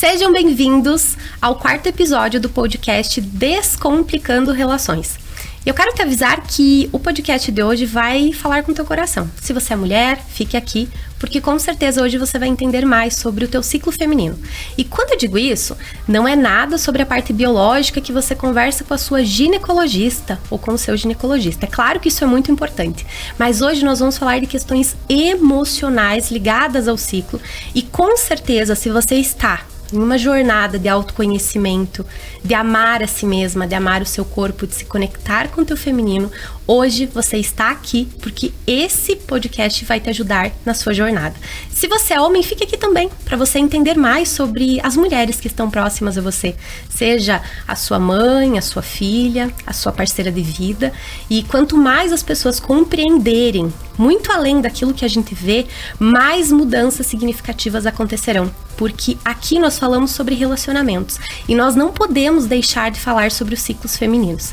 Sejam bem-vindos ao 4º episódio do podcast Descomplicando Relações. Eu quero te avisar que o podcast de hoje vai falar com o teu coração. Se você é mulher, fique aqui, porque com certeza hoje você vai entender mais sobre o teu ciclo feminino. E quando eu digo isso, não é nada sobre a parte biológica que você conversa com a sua ginecologista ou com o seu ginecologista. É claro que isso é muito importante, mas hoje nós vamos falar de questões emocionais ligadas ao ciclo e com certeza, se você está em uma jornada de autoconhecimento, de amar a si mesma, de amar o seu corpo, de se conectar com o teu feminino, hoje você está aqui porque esse podcast vai te ajudar na sua jornada. Se você é homem, fique aqui também, para você entender mais sobre as mulheres que estão próximas a você. Seja a sua mãe, a sua filha, a sua parceira de vida. E quanto mais as pessoas compreenderem, muito além daquilo que a gente vê, mais mudanças significativas acontecerão. Porque aqui nós falamos sobre relacionamentos e nós não podemos deixar de falar sobre os ciclos femininos.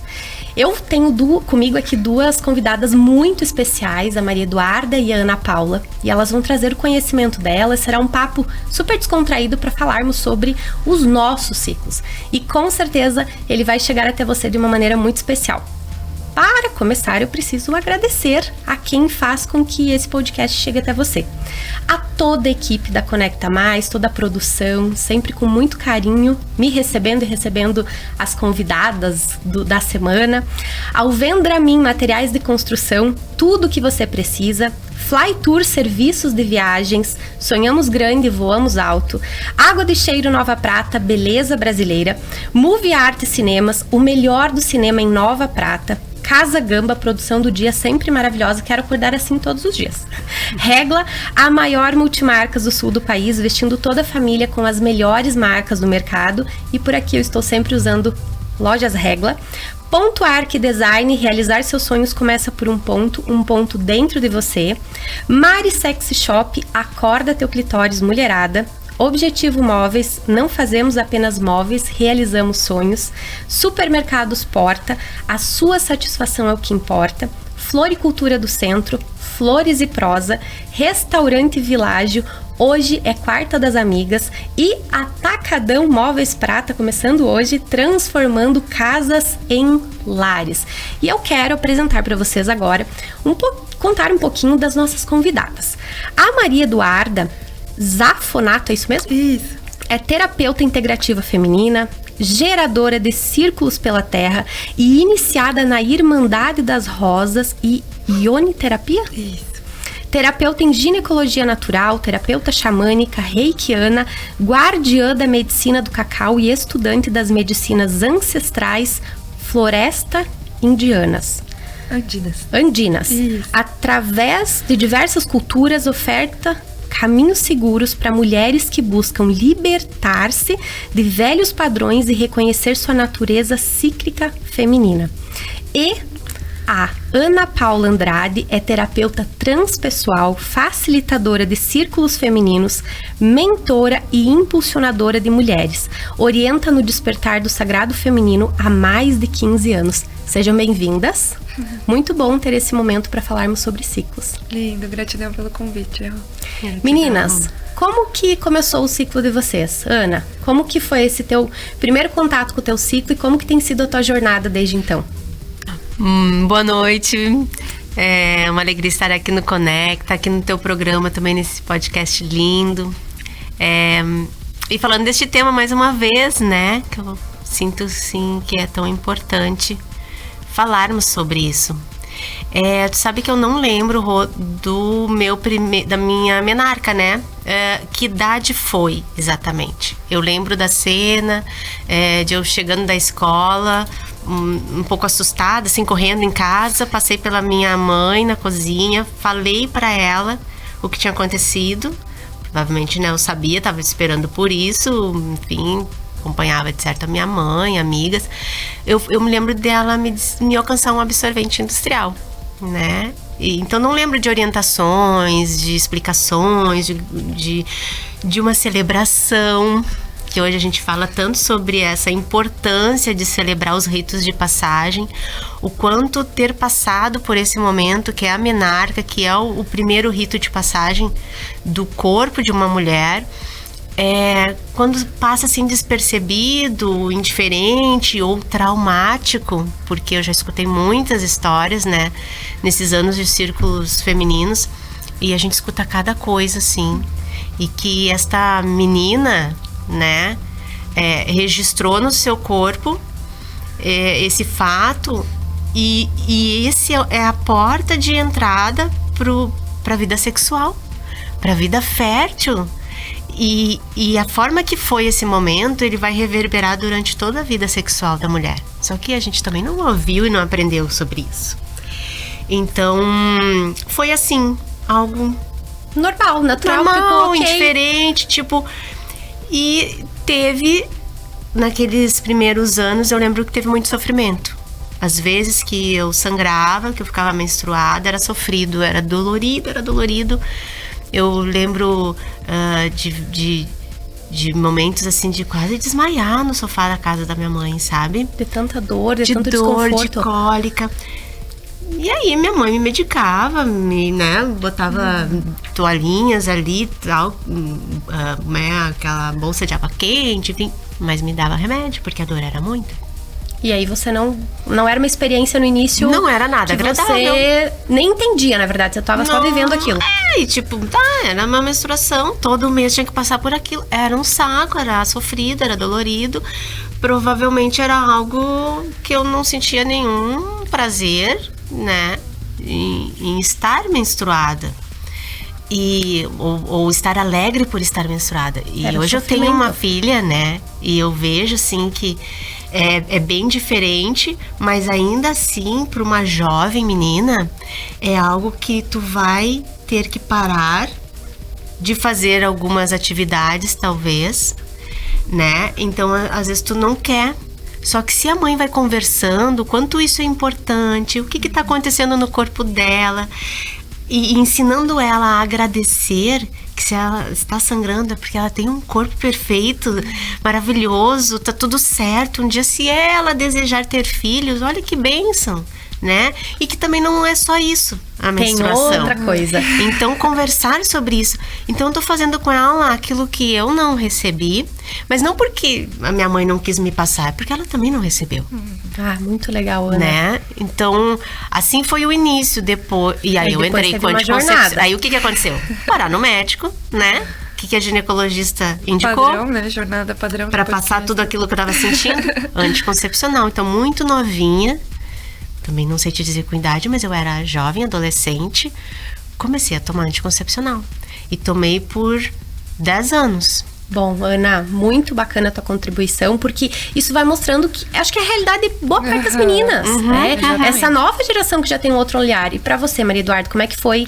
Eu tenho comigo aqui duas convidadas muito especiais, a Maria Eduarda e a Ana Paula, e elas vão trazer o conhecimento delas. Será um papo super descontraído para falarmos sobre os nossos ciclos. E com certeza ele vai chegar até você de uma maneira muito especial. Para começar, eu preciso agradecer a quem faz com que esse podcast chegue até você. A toda a equipe da Conecta Mais, toda a produção, sempre com muito carinho, me recebendo e recebendo as convidadas da semana. Ao Vendramin Materiais de Construção, tudo o que você precisa. Fly Tour Serviços de Viagens, Sonhamos Grande, Voamos Alto. Água de Cheiro Nova Prata, Beleza Brasileira. Movie Art Cinemas, o melhor do cinema em Nova Prata. Casa Gamba, produção do dia sempre maravilhosa, quero acordar assim todos os dias. Regla, a maior multimarcas do sul do país, vestindo toda a família com as melhores marcas do mercado. E por aqui eu estou sempre usando Lojas Regla. Ponto Arc Design, realizar seus sonhos começa por um ponto dentro de você. Mari Sexy Shop, acorda teu clitóris mulherada. Objetivo Móveis, não fazemos apenas móveis, realizamos sonhos. Supermercados Porta, a sua satisfação é o que importa. Floricultura do Centro, Flores e Prosa. Restaurante Világio, hoje é Quarta das Amigas. E Atacadão Móveis Prata, começando hoje, transformando casas em lares. E eu quero apresentar para vocês agora, contar um pouquinho das nossas convidadas. A Maria Eduarda Zafonato, é isso mesmo? Isso. É terapeuta integrativa feminina, geradora de círculos pela terra e iniciada na Irmandade das Rosas e ioniterapia? Isso. Terapeuta em ginecologia natural, terapeuta xamânica, reikiana, guardiã da medicina do cacau e estudante das medicinas ancestrais floresta indianas. Andinas. Isso. Através de diversas culturas, oferta caminhos seguros para mulheres que buscam libertar-se de velhos padrões e reconhecer sua natureza cíclica feminina. E a Ana Paula Andrade é terapeuta transpessoal, facilitadora de círculos femininos, mentora e impulsionadora de mulheres. Orienta no despertar do sagrado feminino há mais de 15 anos. Sejam bem-vindas. Muito bom ter esse momento para falarmos sobre ciclos. Lindo, gratidão pelo convite. Meninas, como que começou o ciclo de vocês? Ana, como que foi esse teu primeiro contato com o teu ciclo e como que tem sido a tua jornada desde então? Boa noite, é uma alegria estar aqui no Conecta, aqui no teu programa também, nesse podcast lindo. E falando deste tema mais uma vez, né, que eu sinto sim que é tão importante falarmos sobre isso. Tu sabe que eu não lembro da minha menarca, né? Que idade foi exatamente? Eu lembro da cena, de eu chegando da escola, um pouco assustada, assim, correndo em casa, passei pela minha mãe na cozinha, falei para ela o que tinha acontecido. Provavelmente, né, eu sabia, estava esperando por isso, enfim, acompanhava de certo a minha mãe, amigas. Eu me lembro dela me alcançar um absorvente industrial, né? Então não lembro de orientações, de explicações, de uma celebração, que hoje a gente fala tanto sobre essa importância de celebrar os ritos de passagem, o quanto ter passado por esse momento, que é a menarca, que é o primeiro rito de passagem do corpo de uma mulher, quando passa assim despercebido, indiferente ou traumático, porque eu já escutei muitas histórias, né, nesses anos de círculos femininos, e a gente escuta cada coisa, assim, e que esta menina, né, registrou no seu corpo esse fato, e esse é a porta de entrada para a vida sexual, para a vida fértil. E a forma que foi esse momento, ele vai reverberar durante toda a vida sexual da mulher. Só que a gente também não ouviu e não aprendeu sobre isso. Então, foi assim, algo normal, natural, normal, okay. Indiferente, tipo... E teve, naqueles primeiros anos, eu lembro que teve muito sofrimento. Às vezes que eu sangrava, que eu ficava menstruada, era sofrido, era dolorido. Eu lembro de momentos assim de quase desmaiar no sofá da casa da minha mãe, sabe? De tanta dor, de tanto dor, desconforto. de cólica. E aí minha mãe me medicava, botava toalhinhas ali, tal, aquela bolsa de água quente, enfim, mas me dava remédio porque a dor era muita. E aí você não era uma experiência no início... Não era nada agradável. Você nem entendia, na verdade. Você tava só vivendo aquilo. E tipo, era uma menstruação. Todo mês tinha que passar por aquilo. Era um saco, era sofrido, era dolorido. Provavelmente era algo que eu não sentia nenhum prazer, né? Em estar menstruada. Ou estar alegre por estar menstruada. E era hoje eu tenho uma filha, né? E eu vejo, assim, que... É bem diferente, mas ainda assim, para uma jovem menina, é algo que tu vai ter que parar de fazer algumas atividades, talvez, né? Então, às vezes tu não quer. Só que se a mãe vai conversando, quanto isso é importante, o que está acontecendo no corpo dela, e ensinando ela a agradecer, que se ela está sangrando é porque ela tem um corpo perfeito, maravilhoso, tá tudo certo. Um dia, se ela desejar ter filhos, olha que bênção, né? E que também não é só isso, a menstruação. Tem outra coisa. Então, conversar sobre isso. Então, eu tô fazendo com ela aquilo que eu não recebi, mas não porque a minha mãe não quis me passar, é porque ela também não recebeu. Muito legal, Ana. Né? Então, assim foi o início. E aí eu entrei com anticoncepção. Aí o que aconteceu? Parar no médico, né? O que a ginecologista indicou? Padrão, né? Jornada padrão. Pra passar tudo aquilo que eu tava sentindo. Anticoncepcional. Então, muito novinha. Também não sei te dizer com idade, mas eu era jovem, adolescente. Comecei a tomar anticoncepcional. E tomei por 10 anos. Bom, Ana, muito bacana a tua contribuição, porque isso vai mostrando que acho que é a realidade de boa parte das meninas, né? Essa nova geração que já tem um outro olhar. E pra você, Maria Eduarda, como é que foi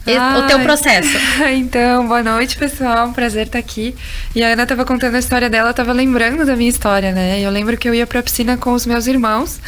o teu processo? Então, boa noite, pessoal. Um prazer estar aqui. E a Ana estava contando a história dela, estava lembrando da minha história, né? Eu lembro que eu ia pra piscina com os meus irmãos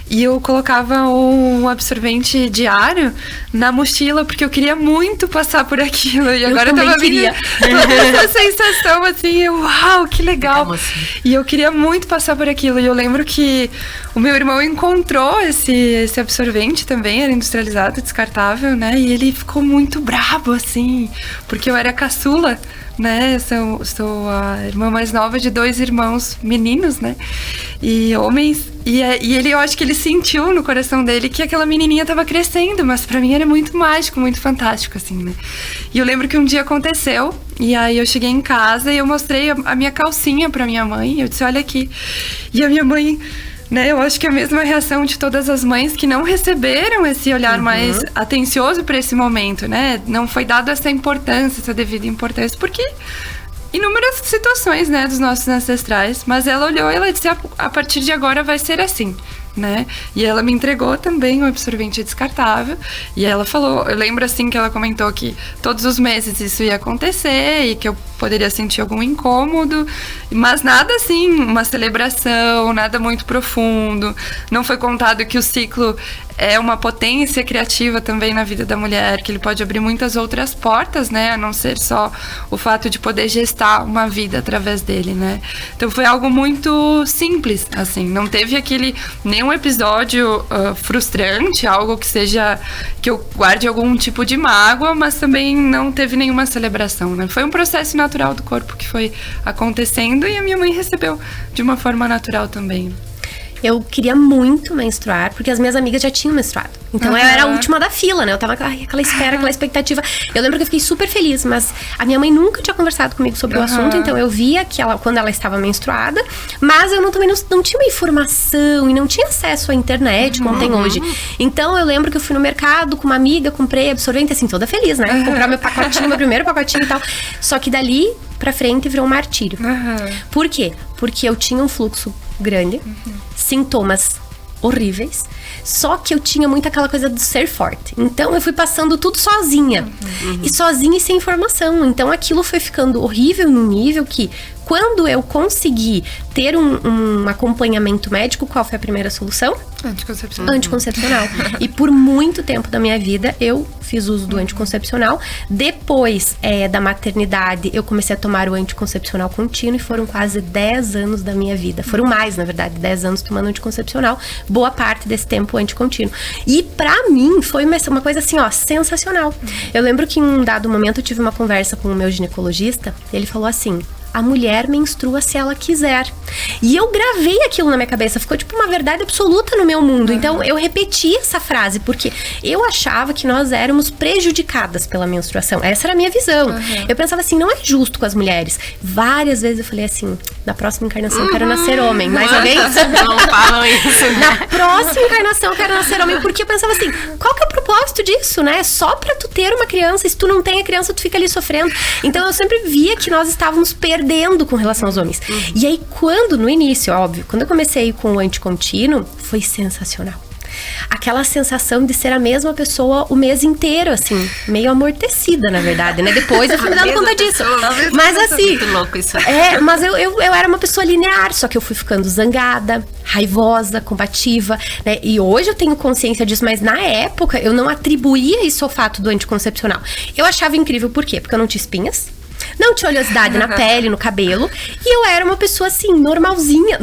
e eu colocava um absorvente diário na mochila, porque eu queria muito passar por aquilo. E agora eu tava vindo essa sensação assim, uau, que legal. E eu queria muito passar por aquilo. E eu lembro que o meu irmão encontrou esse absorvente também, era industrializado, descartável, né? E ele ficou muito brabo, assim, porque eu era caçula, né? Sou a irmã mais nova de 2 irmãos meninos, né? E homens. E eu acho que ele sentiu no coração dele que aquela menininha tava crescendo, mas pra mim era muito mágico, muito fantástico, assim, né? E eu lembro que um dia aconteceu, e aí eu cheguei em casa e eu mostrei a minha calcinha pra minha mãe, eu disse, olha aqui. E a minha mãe... Né, eu acho que é a mesma reação de todas as mães que não receberam esse olhar mais atencioso para esse momento, né? Não foi dado essa importância, essa devida importância, porque inúmeras situações, né, dos nossos ancestrais, mas ela olhou e ela disse, a partir de agora vai ser assim, né? E ela me entregou também um absorvente descartável, e ela falou, eu lembro assim que ela comentou que todos os meses isso ia acontecer e que eu poderia sentir algum incômodo, mas nada assim, uma celebração, nada muito profundo. Não foi contado que o ciclo é uma potência criativa também na vida da mulher, que ele pode abrir muitas outras portas, né? A não ser só o fato de poder gestar uma vida através dele, né? Então foi algo muito simples, assim. Não teve nenhum episódio frustrante, algo que eu guarde algum tipo de mágoa, mas também não teve nenhuma celebração, né? Foi um processo natural do corpo que foi acontecendo e a minha mãe recebeu de uma forma natural também. Eu queria muito menstruar, porque as minhas amigas já tinham menstruado. Então eu era a última da fila, né? Eu tava aquela espera, aquela expectativa. Eu lembro que eu fiquei super feliz, mas a minha mãe nunca tinha conversado comigo sobre o assunto, então eu via que quando ela estava menstruada, mas eu também não tinha uma informação e não tinha acesso à internet como tem hoje. Então eu lembro que eu fui no mercado com uma amiga, comprei absorvente, assim, toda feliz, né? Comprar meu pacotinho, meu primeiro pacotinho e tal. Só que dali pra frente virou um martírio. Por quê? Porque eu tinha um fluxo grande, sintomas horríveis, só que eu tinha muito aquela coisa do ser forte. Então eu fui passando tudo sozinha. E sozinha e sem informação. Então aquilo foi ficando horrível num nível que, quando eu consegui ter um acompanhamento médico, qual foi a primeira solução? Anticoncepcional. E por muito tempo da minha vida, eu fiz uso do anticoncepcional. Depois da maternidade, eu comecei a tomar o anticoncepcional contínuo e foram quase 10 anos da minha vida. Foram mais, na verdade, 10 anos tomando anticoncepcional. Boa parte desse tempo anticontínuo. E pra mim, foi uma coisa assim, ó, sensacional. Eu lembro que em um dado momento eu tive uma conversa com o meu ginecologista. Ele falou assim: a mulher menstrua se ela quiser. E eu gravei aquilo na minha cabeça. Ficou tipo uma verdade absoluta no meu mundo. Então eu repeti essa frase, porque eu achava que nós éramos prejudicadas pela menstruação. Essa era a minha visão. Eu pensava assim, não é justo com as mulheres. Várias vezes eu falei assim, na próxima encarnação eu quero nascer homem. Mais alguém? Não falam isso. Na próxima encarnação eu quero nascer homem. Porque eu pensava assim, qual que é o propósito disso, né? Só pra tu ter uma criança. Se tu não tem a criança, tu fica ali sofrendo. Então eu sempre via que nós estávamos perdendo com relação aos homens. E aí, no início, óbvio, quando eu comecei com o anticontínuo, foi sensacional. Aquela sensação de ser a mesma pessoa o mês inteiro, assim, meio amortecida, na verdade, né? Depois eu fui me dando conta disso. Mas assim, muito louco isso. Mas eu era uma pessoa linear, só que eu fui ficando zangada, raivosa, combativa, né? E hoje eu tenho consciência disso, mas na época eu não atribuía isso ao fato do anticoncepcional. Eu achava incrível, por quê? Porque eu não tinha espinhas, não tinha oleosidade na pele, no cabelo. E eu era uma pessoa, assim, normalzinha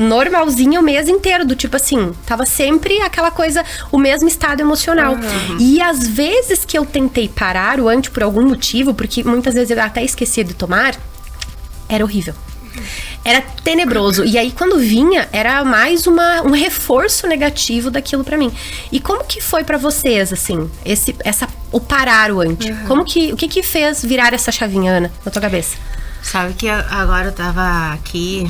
o mês inteiro. Do tipo assim, tava sempre aquela coisa, o mesmo estado emocional. E às vezes que eu tentei parar o anti por algum motivo, porque muitas vezes eu até esquecia de tomar, era horrível. Era tenebroso. E aí, quando vinha, era mais um reforço negativo daquilo pra mim. E como que foi pra vocês, assim, o parar o anti? O que fez virar essa chavinha, Ana, na tua cabeça? Sabe que agora eu tava aqui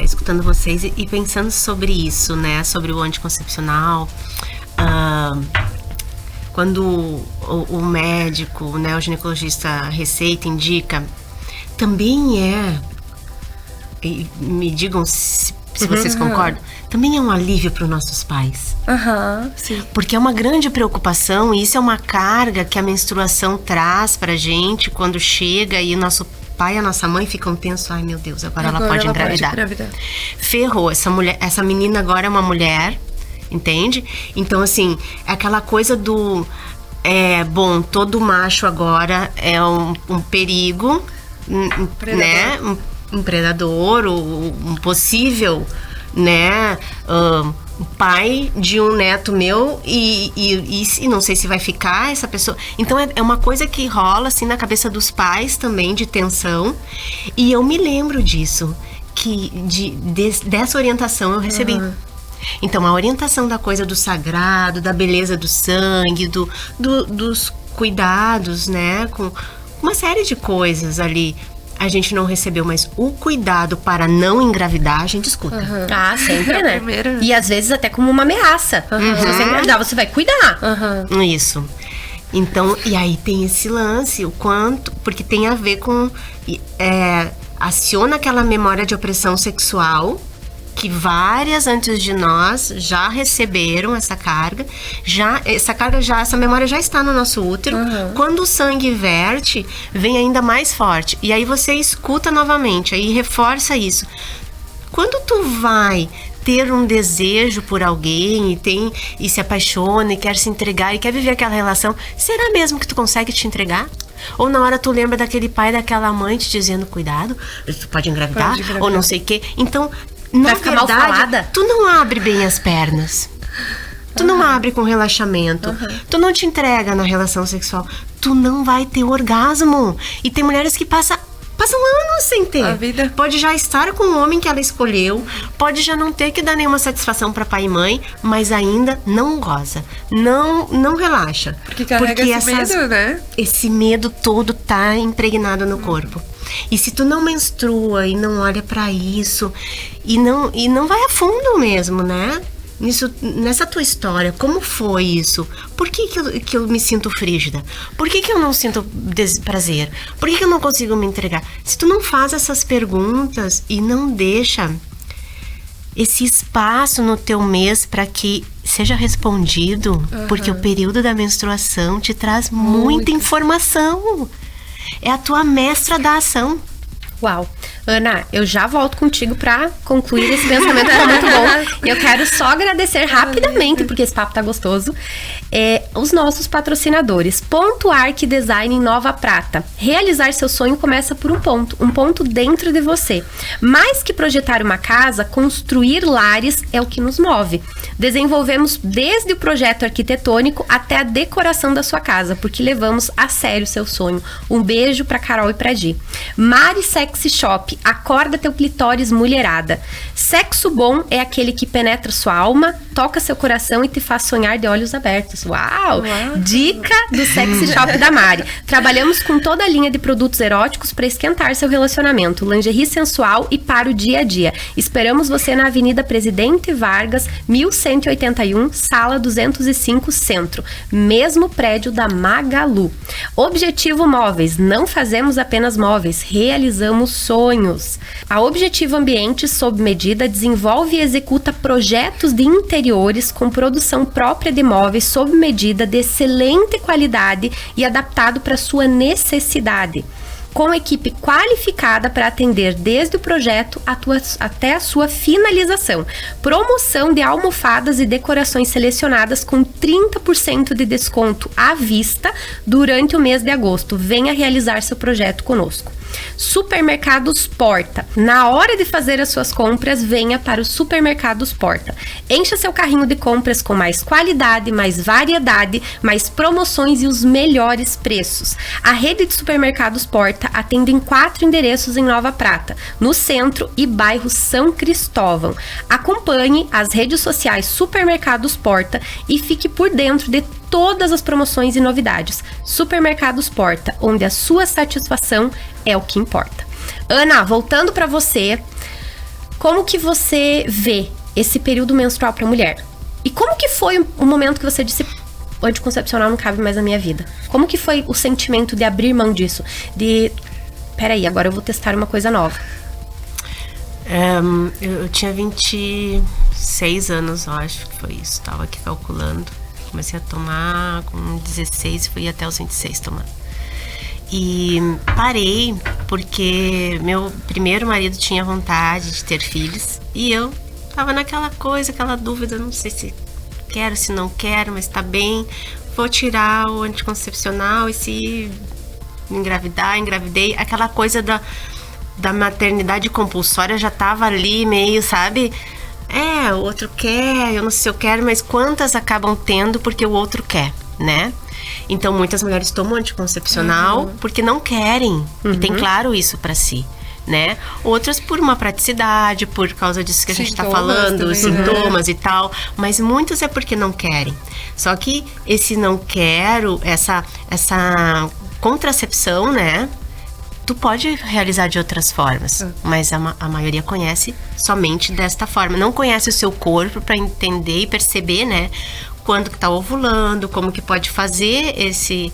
escutando vocês e pensando sobre isso, né? Sobre o anticoncepcional. Quando o médico, né, o ginecologista receita, indica, também e me digam se vocês concordam, também é um alívio para os nossos pais. Sim. Porque é uma grande preocupação e isso é uma carga que a menstruação traz pra gente quando chega e o nosso pai e a nossa mãe ficam tensos. Ai, meu Deus, agora ela pode engravidar. Ferrou, essa menina agora é uma mulher, entende? Então, assim, é aquela coisa do... todo macho agora é um perigo, né? Um predador, um possível, né, pai de um neto meu e não sei se vai ficar essa pessoa. Então é uma coisa que rola assim na cabeça dos pais também, de tensão. E eu me lembro disso, dessa orientação eu recebi. Então a orientação da coisa do sagrado, da beleza do sangue, dos cuidados, né, com uma série de coisas ali, a gente não recebeu, mas o cuidado para não engravidar, a gente escuta. Sempre, né? E às vezes até como uma ameaça. Se você engravidar, você vai cuidar. Isso. Então, e aí tem esse lance, o quanto, porque tem a ver com, aciona aquela memória de opressão sexual, que várias antes de nós já receberam essa carga, essa memória já está no nosso útero. Quando o sangue verte, vem ainda mais forte. E aí você escuta novamente, aí reforça isso. Quando tu vai ter um desejo por alguém e se apaixona e quer se entregar e quer viver aquela relação, será mesmo que tu consegue te entregar? Ou na hora tu lembra daquele pai, daquela mãe te dizendo, cuidado, tu pode engravidar, ou não sei o quê. Então, na verdade, tu não abre bem as pernas. Tu não abre com relaxamento. Tu não te entrega na relação sexual. Tu não vai ter orgasmo. E tem mulheres que passam anos sem ter. A vida. Pode já estar com o homem que ela escolheu, pode já não ter que dar nenhuma satisfação para pai e mãe, mas ainda não goza. Não relaxa. Porque carrega esse medo, né? Esse medo todo tá impregnado no corpo. E se tu não menstrua e não olha para isso e não vai a fundo mesmo, né? Nessa tua história, como foi isso? Por que eu me sinto frígida? Por que eu não sinto prazer? Por que eu não consigo me entregar? Se tu não faz essas perguntas e não deixa esse espaço no teu mês para que seja respondido, porque o período da menstruação te traz muita informação. É a tua mestra da ação. Uau. Ana, eu já volto contigo pra concluir esse pensamento que tá muito bom. E eu quero só agradecer rapidamente, porque esse papo tá gostoso, os nossos patrocinadores. Ponto Arc Design em Nova Prata. Realizar seu sonho começa por um ponto dentro de você. Mais que projetar uma casa, construir lares é o que nos move. Desenvolvemos desde o projeto arquitetônico até a decoração da sua casa, porque levamos a sério seu sonho. Um beijo pra Carol e pra Di. Mari Sexy Shop. Acorda teu clitóris, mulherada. Sexo bom é aquele que penetra sua alma, toca seu coração e te faz sonhar de olhos abertos. Uau! Dica do Sexy Shop da Mari. Trabalhamos com toda a linha de produtos eróticos para esquentar seu relacionamento, lingerie sensual e para o dia a dia. Esperamos você na Avenida Presidente Vargas, 1181, Sala 205, Centro. Mesmo prédio da Magalu. Objetivo Móveis. Não fazemos apenas móveis, realizamos sonhos. A Objetivo Ambiente, sob medida, desenvolve e executa projetos de interiores com produção própria de móveis sob medida de excelente qualidade e adaptado para sua necessidade. Com equipe qualificada para atender desde o projeto até a sua finalização. Promoção de almofadas e decorações selecionadas com 30% de desconto à vista durante o mês de agosto. Venha realizar seu projeto conosco. Supermercados Porta. Na hora de fazer as suas compras, venha para o Supermercados Porta. Encha seu carrinho de compras com mais qualidade, mais variedade, mais promoções e os melhores preços. A rede de Supermercados Porta atende em 4 endereços em Nova Prata, no centro e bairro São Cristóvão. Acompanhe as redes sociais Supermercados Porta e fique por dentro de todas as promoções e novidades. Supermercados Porta, onde a sua satisfação é o que importa. Ana, voltando para você, como que você vê esse período menstrual para a mulher? E como que foi o momento que você disse, o anticoncepcional não cabe mais na minha vida? Como que foi o sentimento de abrir mão disso? Peraí, agora eu vou testar uma coisa nova. Eu tinha 26 anos, eu acho que foi isso. Tava aqui calculando. Comecei a tomar com 16 e fui até os 26 tomando. E parei porque meu primeiro marido tinha vontade de ter filhos. E eu tava naquela coisa, aquela dúvida, não sei se quero, se não quero, mas tá bem. Vou tirar o anticoncepcional e se engravidar, engravidei. Aquela coisa da maternidade compulsória já tava ali meio, sabe? O outro quer, eu não sei se eu quero, mas quantas acabam tendo porque o outro quer, né? Então, muitas mulheres tomam anticoncepcional porque não querem. E tem claro isso pra si, né? Outras por uma praticidade, por causa disso que a gente tá falando, também, sintomas e tal. Mas muitas é porque não querem. Só que esse não quero, essa contracepção, né? Tu pode realizar de outras formas, mas a maioria conhece somente desta forma. Não conhece o seu corpo para entender e perceber, né? Quando que tá ovulando, como que pode fazer e se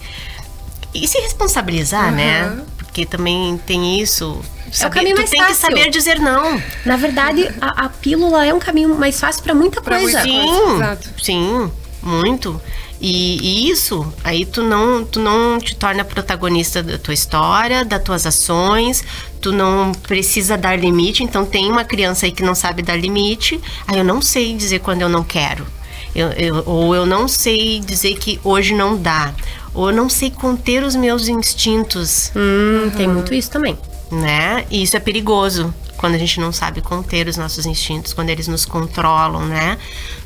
responsabilizar, né? Porque também tem isso. É o caminho mais fácil. Tu tem que saber dizer não. Na verdade, a pílula é um caminho mais fácil para muita coisa. Sim, muito. E isso, aí tu não te torna protagonista da tua história, das tuas ações, tu não precisa dar limite. Então tem uma criança aí que não sabe dar limite, aí eu não sei dizer quando eu não quero. Ou eu não sei dizer que hoje não dá. Ou eu não sei conter os meus instintos. Tem muito isso também. Né? E isso é perigoso. Quando a gente não sabe conter os nossos instintos, quando eles nos controlam, né?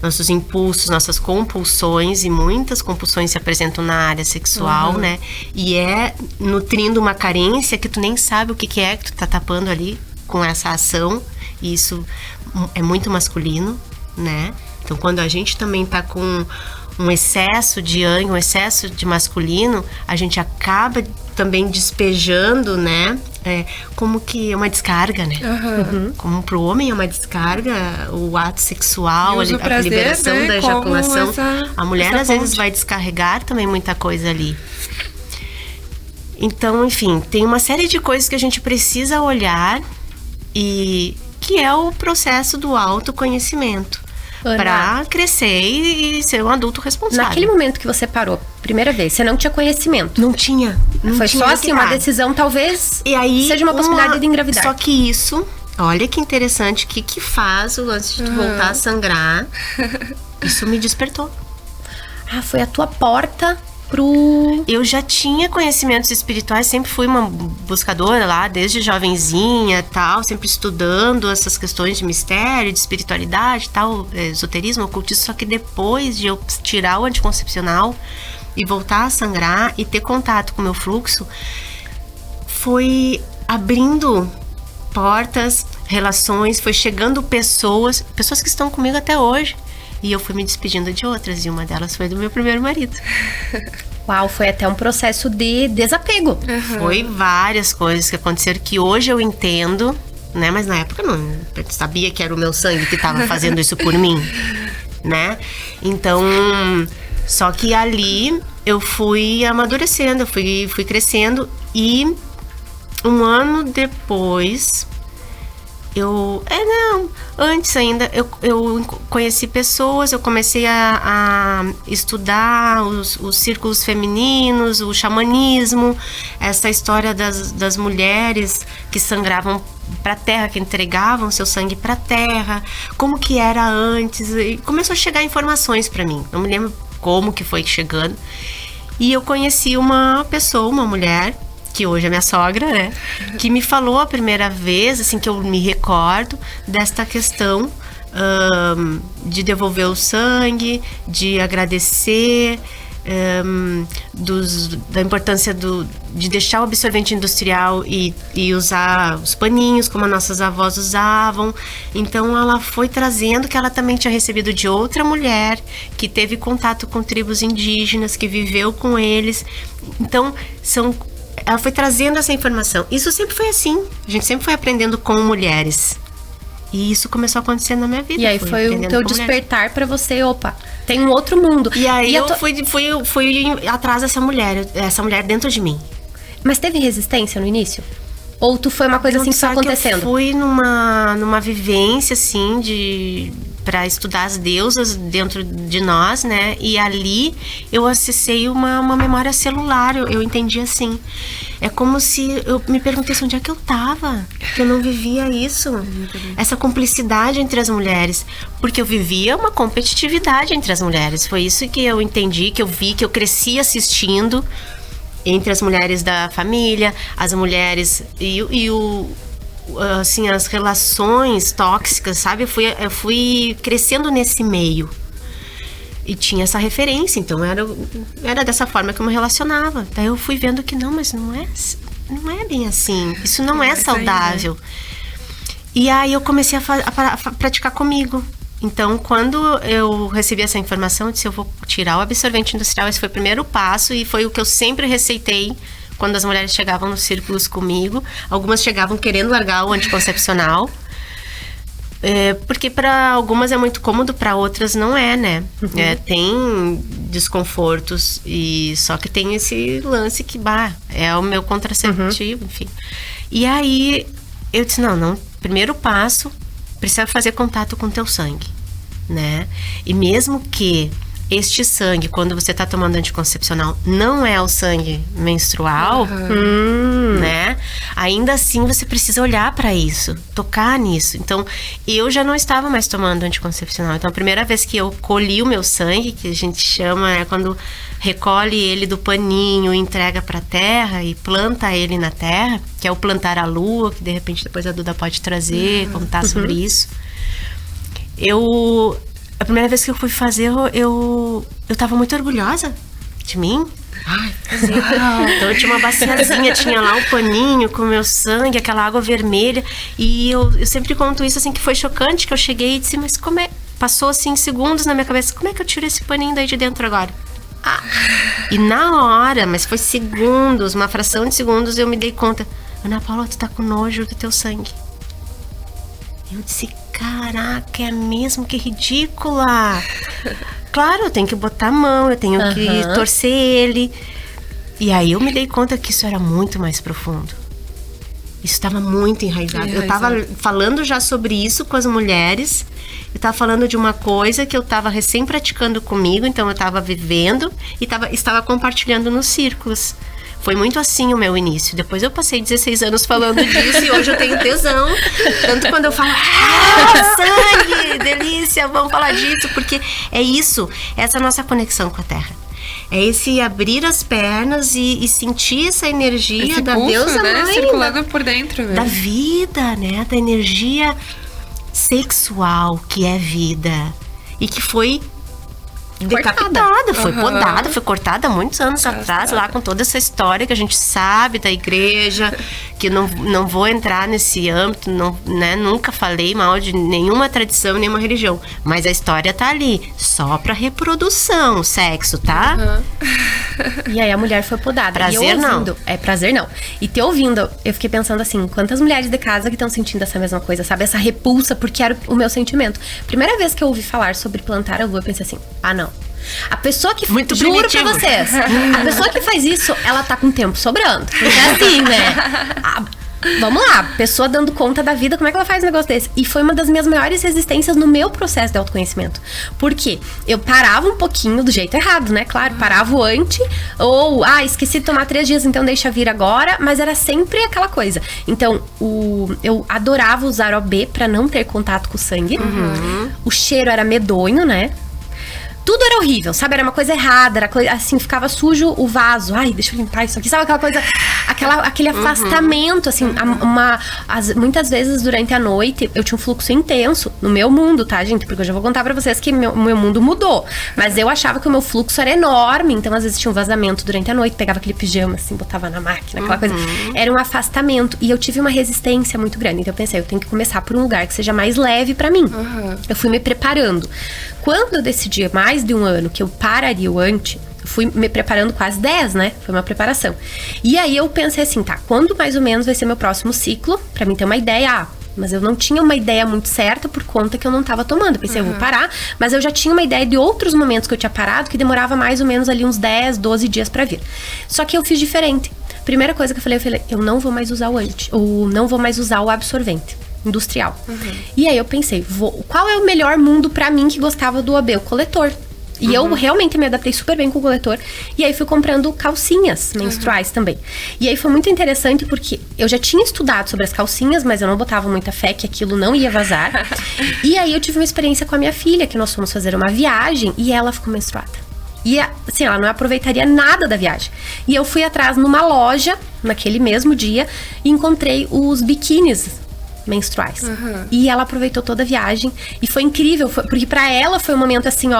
Nossos impulsos, nossas compulsões, e muitas compulsões se apresentam na área sexual, né? E é nutrindo uma carência que tu nem sabe o que é que tu tá tapando ali com essa ação. E isso é muito masculino, né? Então, quando a gente também tá com um excesso de yang, um excesso de masculino, a gente acaba também despejando, né? Como que é uma descarga, né? Como pro homem é uma descarga, o ato sexual, a prazer, liberação, né? Da ejaculação. A mulher às vezes vai descarregar também muita coisa ali. Então, enfim, tem uma série de coisas que a gente precisa olhar, e que é o processo do autoconhecimento. Pra crescer e ser um adulto responsável. Naquele momento que você parou, primeira vez, você não tinha conhecimento? Não tinha. Foi só assim, uma decisão, talvez e aí, seja uma possibilidade de engravidar. Só que isso, olha que interessante, o que faz antes de tu voltar a sangrar? Isso me despertou. Foi a tua porta pro... Eu já tinha conhecimentos espirituais, sempre fui uma buscadora lá, desde jovenzinha e tal, sempre estudando essas questões de mistério, de espiritualidade e tal, esoterismo, ocultismo, só que depois de eu tirar o anticoncepcional e voltar a sangrar e ter contato com o meu fluxo, foi abrindo portas, relações, foi chegando pessoas que estão comigo até hoje. E eu fui me despedindo de outras, e uma delas foi do meu primeiro marido. Uau, foi até um processo de desapego. Foi várias coisas que aconteceram que hoje eu entendo, né? Mas na época eu não sabia que era o meu sangue que estava fazendo isso por mim, né? Então, só que ali eu fui amadurecendo, eu fui crescendo, e um ano depois... antes ainda, eu conheci pessoas, eu comecei a estudar os círculos femininos, o xamanismo, essa história das mulheres que sangravam para a terra, que entregavam seu sangue para a terra, como que era antes, e começou a chegar informações para mim, não me lembro como que foi chegando, e eu conheci uma pessoa, uma mulher, que hoje é minha sogra, né? Que me falou a primeira vez, assim, que eu me recordo desta questão de devolver o sangue, de agradecer, da importância de deixar o absorvente industrial e usar os paninhos, como as nossas avós usavam. Então ela foi trazendo que ela também tinha recebido de outra mulher, que teve contato com tribos indígenas, que viveu com eles. Então, ela foi trazendo essa informação. Isso sempre foi assim. A gente sempre foi aprendendo com mulheres. E isso começou a acontecer na minha vida. E aí foi o teu despertar para você, opa, tem um outro mundo. E aí eu fui atrás dessa mulher dentro de mim. Mas teve resistência no início? Ou tu foi uma coisa assim que foi acontecendo? Eu fui numa vivência, assim, para estudar as deusas dentro de nós, né? E ali eu acessei uma memória celular, eu entendi assim. É como se eu me perguntasse onde é que eu tava, que eu não vivia isso. Essa cumplicidade entre as mulheres. Porque eu vivia uma competitividade entre as mulheres. Foi isso que eu entendi, que eu vi, que eu cresci assistindo. Entre as mulheres da família, as mulheres assim, as relações tóxicas, sabe? Eu fui crescendo nesse meio. E tinha essa referência, então era dessa forma que eu me relacionava. Daí eu fui vendo que não é bem assim. Isso não é saudável. E aí eu comecei a praticar comigo. Então, quando eu recebi essa informação, eu disse, eu vou tirar o absorvente industrial. Esse foi o primeiro passo e foi o que eu sempre receitei quando as mulheres chegavam nos círculos comigo. Algumas chegavam querendo largar o anticoncepcional. Porque para algumas é muito cômodo, para outras não é, né? Tem desconfortos, e só que tem esse lance que, é o meu contraceptivo, enfim. E aí, eu disse, não, primeiro passo, precisa fazer contato com o teu sangue, né? E mesmo que este sangue, quando você tá tomando anticoncepcional, não é o sangue menstrual, né? Ainda assim, você precisa olhar pra isso, tocar nisso. Então, eu já não estava mais tomando anticoncepcional. Então, a primeira vez que eu colhi o meu sangue, que a gente chama, é quando recolhe ele do paninho, entrega pra terra e planta ele na terra, que é o plantar a lua, que de repente depois a Duda pode trazer, contar sobre isso. A primeira vez que eu fui fazer, eu tava muito orgulhosa de mim. Ai, fazer. Então eu tinha uma baciazinha, tinha lá um paninho com o meu sangue, aquela água vermelha. E eu sempre conto isso, assim, que foi chocante, que eu cheguei e disse, mas como é? Passou, assim, segundos na minha cabeça, como é que eu tiro esse paninho daí de dentro agora? E na hora, mas foi segundos, uma fração de segundos, eu me dei conta. Ana Paula, tu tá com nojo do teu sangue. Eu disse, caraca, é mesmo, que ridícula. Claro, eu tenho que botar a mão, eu tenho que torcer ele. E aí eu me dei conta que isso era muito mais profundo. Isso estava muito enraizado. Eu estava falando já sobre isso com as mulheres. Eu estava falando de uma coisa que eu estava recém praticando comigo, então eu estava vivendo e estava compartilhando nos círculos. Foi muito assim o meu início. Depois eu passei 16 anos falando disso e hoje eu tenho tesão. Tanto quando eu falo, sangue, delícia, vamos falar disso. Porque é isso, essa nossa conexão com a Terra. É esse abrir as pernas e sentir essa energia esse da pulso, deusa né? mãe. Circulando por dentro. Da vida, né? Da energia sexual que é vida. E que foi decapitada, foi podada, foi cortada há muitos anos atrás, lá com toda essa história que a gente sabe da igreja, que não vou entrar nesse âmbito, não, né, nunca falei mal de nenhuma tradição, nenhuma religião, mas a história tá ali, só pra reprodução, sexo, tá? E aí a mulher foi podada. Prazer e eu ouvindo, não. É prazer não. E te ouvindo, eu fiquei pensando assim, quantas mulheres de casa que estão sentindo essa mesma coisa, sabe? Essa repulsa, porque era o meu sentimento. Primeira vez que eu ouvi falar sobre plantar a lua, eu pensei assim, não. A pessoa que... Muito juro primitivo. pra vocês, a pessoa que faz isso, ela tá com tempo sobrando. Porque é assim, né? Vamos lá, pessoa dando conta da vida, como é que ela faz um negócio desse? E foi uma das minhas maiores resistências no meu processo de autoconhecimento. Por quê? Eu parava um pouquinho do jeito errado, né? Claro, parava o antes, ou, esqueci de tomar 3 dias, então deixa vir agora, mas era sempre aquela coisa. Então, eu adorava usar OB pra não ter contato com o sangue. O cheiro era medonho, né? Tudo era horrível, sabe? Era uma coisa errada, era coisa, assim, ficava sujo o vaso. Deixa eu limpar isso aqui. Sabe aquela coisa, aquele afastamento, assim, muitas vezes durante a noite eu tinha um fluxo intenso no meu mundo, tá, gente? Porque eu já vou contar pra vocês que meu mundo mudou. Mas eu achava que o meu fluxo era enorme, então às vezes tinha um vazamento durante a noite, pegava aquele pijama, assim, botava na máquina, aquela coisa. Era um afastamento. E eu tive uma resistência muito grande. Então eu pensei, eu tenho que começar por um lugar que seja mais leve pra mim. Eu fui me preparando. Quando eu decidi mais de um ano que eu pararia o anti, eu fui me preparando quase 10, né? Foi uma preparação. E aí eu pensei assim, tá, quando mais ou menos vai ser meu próximo ciclo? Pra mim ter uma ideia, mas eu não tinha uma ideia muito certa por conta que eu não tava tomando. Eu pensei, eu vou parar, mas eu já tinha uma ideia de outros momentos que eu tinha parado, que demorava mais ou menos ali uns 10, 12 dias pra vir. Só que eu fiz diferente. Primeira coisa que eu falei, eu não vou mais usar o anti, ou não vou mais usar o absorvente industrial. E aí eu pensei, qual é o melhor mundo pra mim que gostava do OB? O coletor. E eu realmente me adaptei super bem com o coletor. E aí fui comprando calcinhas menstruais também. E aí foi muito interessante porque eu já tinha estudado sobre as calcinhas, mas eu não botava muita fé que aquilo não ia vazar. E aí eu tive uma experiência com a minha filha, que nós fomos fazer uma viagem e ela ficou menstruada. E assim, ela não aproveitaria nada da viagem. E eu fui atrás numa loja, naquele mesmo dia, e encontrei os biquínis menstruais. E ela aproveitou toda a viagem e foi incrível, porque pra ela foi um momento assim,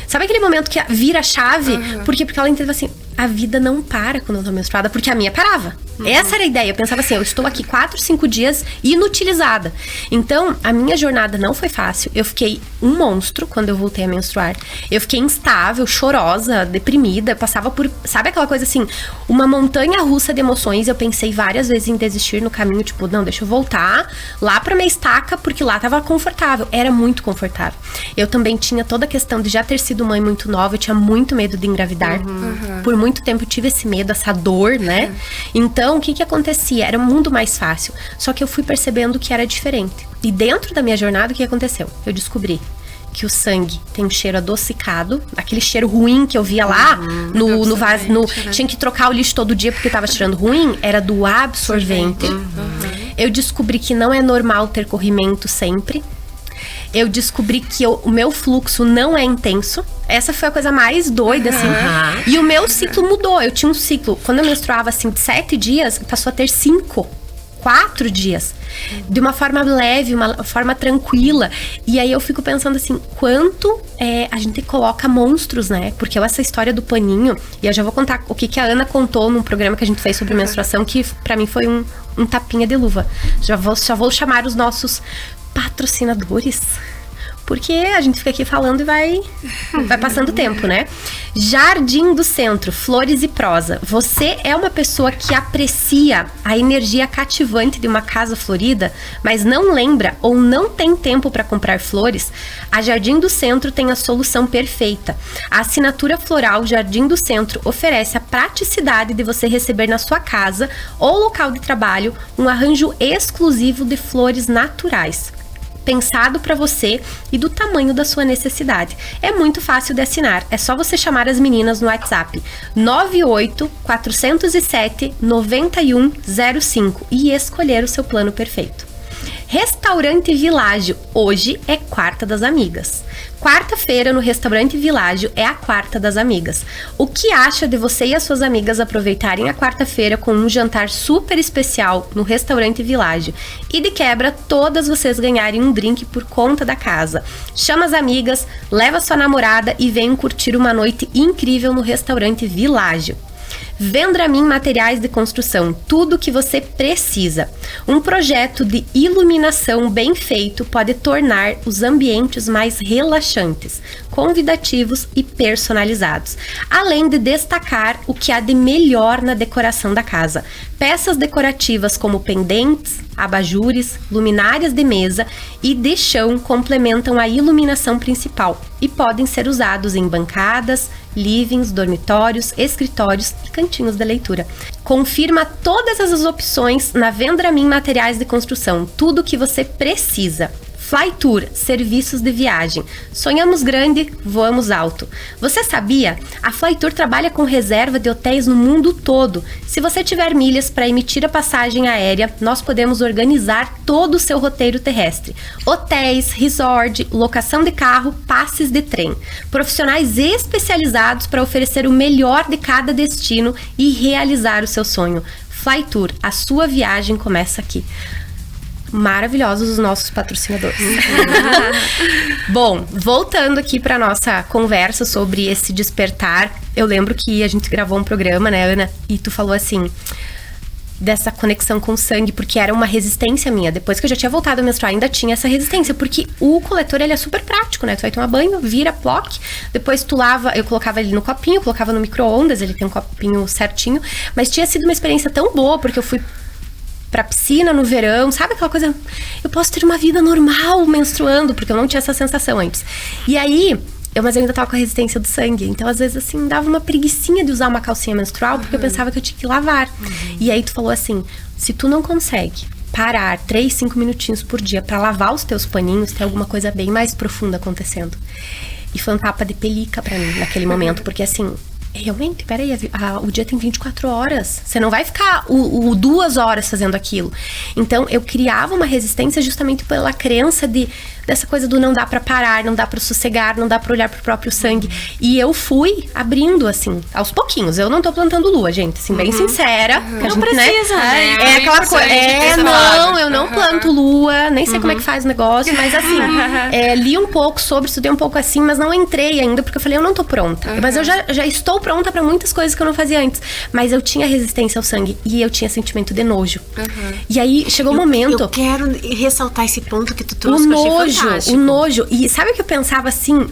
sabe aquele momento que vira a chave? Porque ela entendeu assim, a vida não para quando eu tô menstruada, porque a minha parava. Essa era a ideia. Eu pensava assim, eu estou aqui 4, 5 dias inutilizada. Então, a minha jornada não foi fácil. Eu fiquei um monstro quando eu voltei a menstruar. Eu fiquei instável, chorosa, deprimida. Passava por, sabe aquela coisa assim, uma montanha russa de emoções. Eu pensei várias vezes em desistir no caminho, tipo, não, deixa eu voltar lá pra minha estaca, porque lá tava confortável. Era muito confortável. Eu também tinha toda a questão de já ter sido mãe muito nova. Eu tinha muito medo de engravidar. Por muito tempo eu tive esse medo, essa dor, né? Então, o que acontecia? Era um mundo mais fácil. Só que eu fui percebendo que era diferente. E dentro da minha jornada, o que aconteceu? Eu descobri que o sangue tem um cheiro adocicado, aquele cheiro ruim que eu via lá no vaso, tinha que trocar o lixo todo dia porque tava cheirando ruim, era do absorvente. Eu descobri que não é normal ter corrimento sempre. Eu descobri que o meu fluxo não é intenso. Essa foi a coisa mais doida, assim. E o meu ciclo mudou. Eu tinha um ciclo, quando eu menstruava, assim, de 7 dias, passou a ter 4 dias. De uma forma leve, uma forma tranquila. E aí eu fico pensando assim, quanto a gente coloca monstros, né? Porque essa história do paninho, e eu já vou contar o que a Ana contou num programa que a gente fez sobre menstruação, que pra mim foi um tapinha de luva. Já vou chamar os nossos patrocinadores, porque a gente fica aqui falando e vai passando o tempo, né? Jardim do Centro, Flores e Prosa. Você é uma pessoa que aprecia a energia cativante de uma casa florida, mas não lembra ou não tem tempo para comprar flores? A Jardim do Centro tem a solução perfeita. A assinatura floral Jardim do Centro oferece a praticidade de você receber na sua casa ou local de trabalho um arranjo exclusivo de flores naturais, pensado para você e do tamanho da sua necessidade. É muito fácil de assinar. É só você chamar as meninas no WhatsApp 98 407 9105 e escolher o seu plano perfeito. Restaurante Világio. Hoje é Quarta das Amigas. Quarta-feira no Restaurante Világio é a Quarta das Amigas. O que acha de você e as suas amigas aproveitarem a quarta-feira com um jantar super especial no Restaurante Világio? E de quebra, todas vocês ganharem um drink por conta da casa. Chama as amigas, leva sua namorada e venham curtir uma noite incrível no Restaurante Világio. Vendramin Materiais de Construção, tudo o que você precisa. Um projeto de iluminação bem feito pode tornar os ambientes mais relaxantes, convidativos e personalizados, além de destacar o que há de melhor na decoração da casa. Peças decorativas como pendentes, abajures, luminárias de mesa e de chão complementam a iluminação principal e podem ser usados em bancadas, livings, dormitórios, escritórios e cantinhos de leitura. Confirma todas as opções na Vendramin Materiais de Construção, tudo o que você precisa. Flytour, serviços de viagem. Sonhamos grande, voamos alto. Você sabia? A Flytour trabalha com reserva de hotéis no mundo todo. Se você tiver milhas para emitir a passagem aérea, nós podemos organizar todo o seu roteiro terrestre. Hotéis, resort, locação de carro, passes de trem. Profissionais especializados para oferecer o melhor de cada destino e realizar o seu sonho. Flytour, a sua viagem começa aqui. Maravilhosos os nossos patrocinadores. Bom, voltando aqui para nossa conversa sobre esse despertar, eu lembro que a gente gravou um programa, né, Ana? E tu falou assim, dessa conexão com o sangue, porque era uma resistência minha. Depois que eu já tinha voltado a menstruar, ainda tinha essa resistência, porque o coletor, ele é super prático, né? Tu vai tomar banho, vira, ploc, depois tu lava, eu colocava ele no copinho, colocava no micro-ondas, ele tem um copinho certinho, mas tinha sido uma experiência tão boa, porque eu fui pra piscina no verão, sabe aquela coisa? Eu posso ter uma vida normal menstruando, porque eu não tinha essa sensação antes. E aí, mas eu ainda tava com a resistência do sangue. Então, às vezes, assim, dava uma preguicinha de usar uma calcinha menstrual, porque eu pensava que eu tinha que lavar. E aí, tu falou assim, se tu não consegue parar 3, 5 minutinhos por dia pra lavar os teus paninhos, tem alguma coisa bem mais profunda acontecendo. E foi um tapa de pelica pra mim, naquele momento, porque assim, realmente, peraí, o dia tem 24 horas. Você não vai ficar 2 horas fazendo aquilo. Então, eu criava uma resistência justamente pela crença dessa coisa do não dá pra parar, não dá pra sossegar, não dá pra olhar pro próprio sangue. E eu fui abrindo, assim, aos pouquinhos. Eu não tô plantando lua, gente, assim, bem sincera. Que a gente, não precisa, né? É aquela coisa. Eu não planto lua, nem sei como é que faz o negócio, mas assim, li um pouco sobre, estudei um pouco assim, mas não entrei ainda, porque eu falei, eu não tô pronta. Mas eu já estou pronta pra muitas coisas que eu não fazia antes. Mas eu tinha resistência ao sangue e eu tinha sentimento de nojo. E aí chegou um momento. Eu quero ressaltar esse ponto que tu trouxe, que eu achei fantástico. O nojo. E sabe o que eu pensava assim?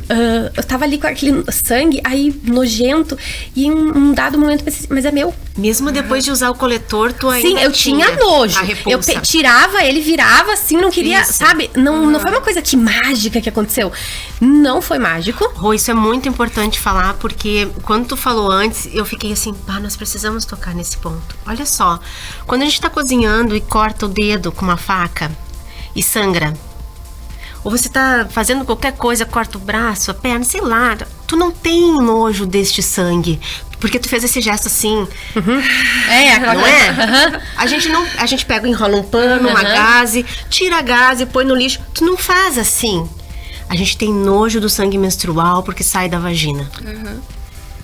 Eu tava ali com aquele sangue, aí nojento, e em um dado momento eu pensei, mas é meu. Mesmo depois de usar o coletor, tu ainda eu tinha nojo. Eu tirava ele, virava assim, não queria, sabe? Não foi uma coisa que mágica que aconteceu. Não foi mágico. Rô, isso é muito importante falar, porque quando tu falou antes, eu fiquei assim, nós precisamos tocar nesse ponto. Olha só, quando a gente tá cozinhando e corta o dedo com uma faca e sangra, ou você tá fazendo qualquer coisa, corta o braço, a perna, sei lá, tu não tem nojo deste sangue, porque tu fez esse gesto assim. Não é? A gente pega, enrola um pano, uma gaze, tira a gaze, põe no lixo. Tu não faz assim. A gente tem nojo do sangue menstrual porque sai da vagina.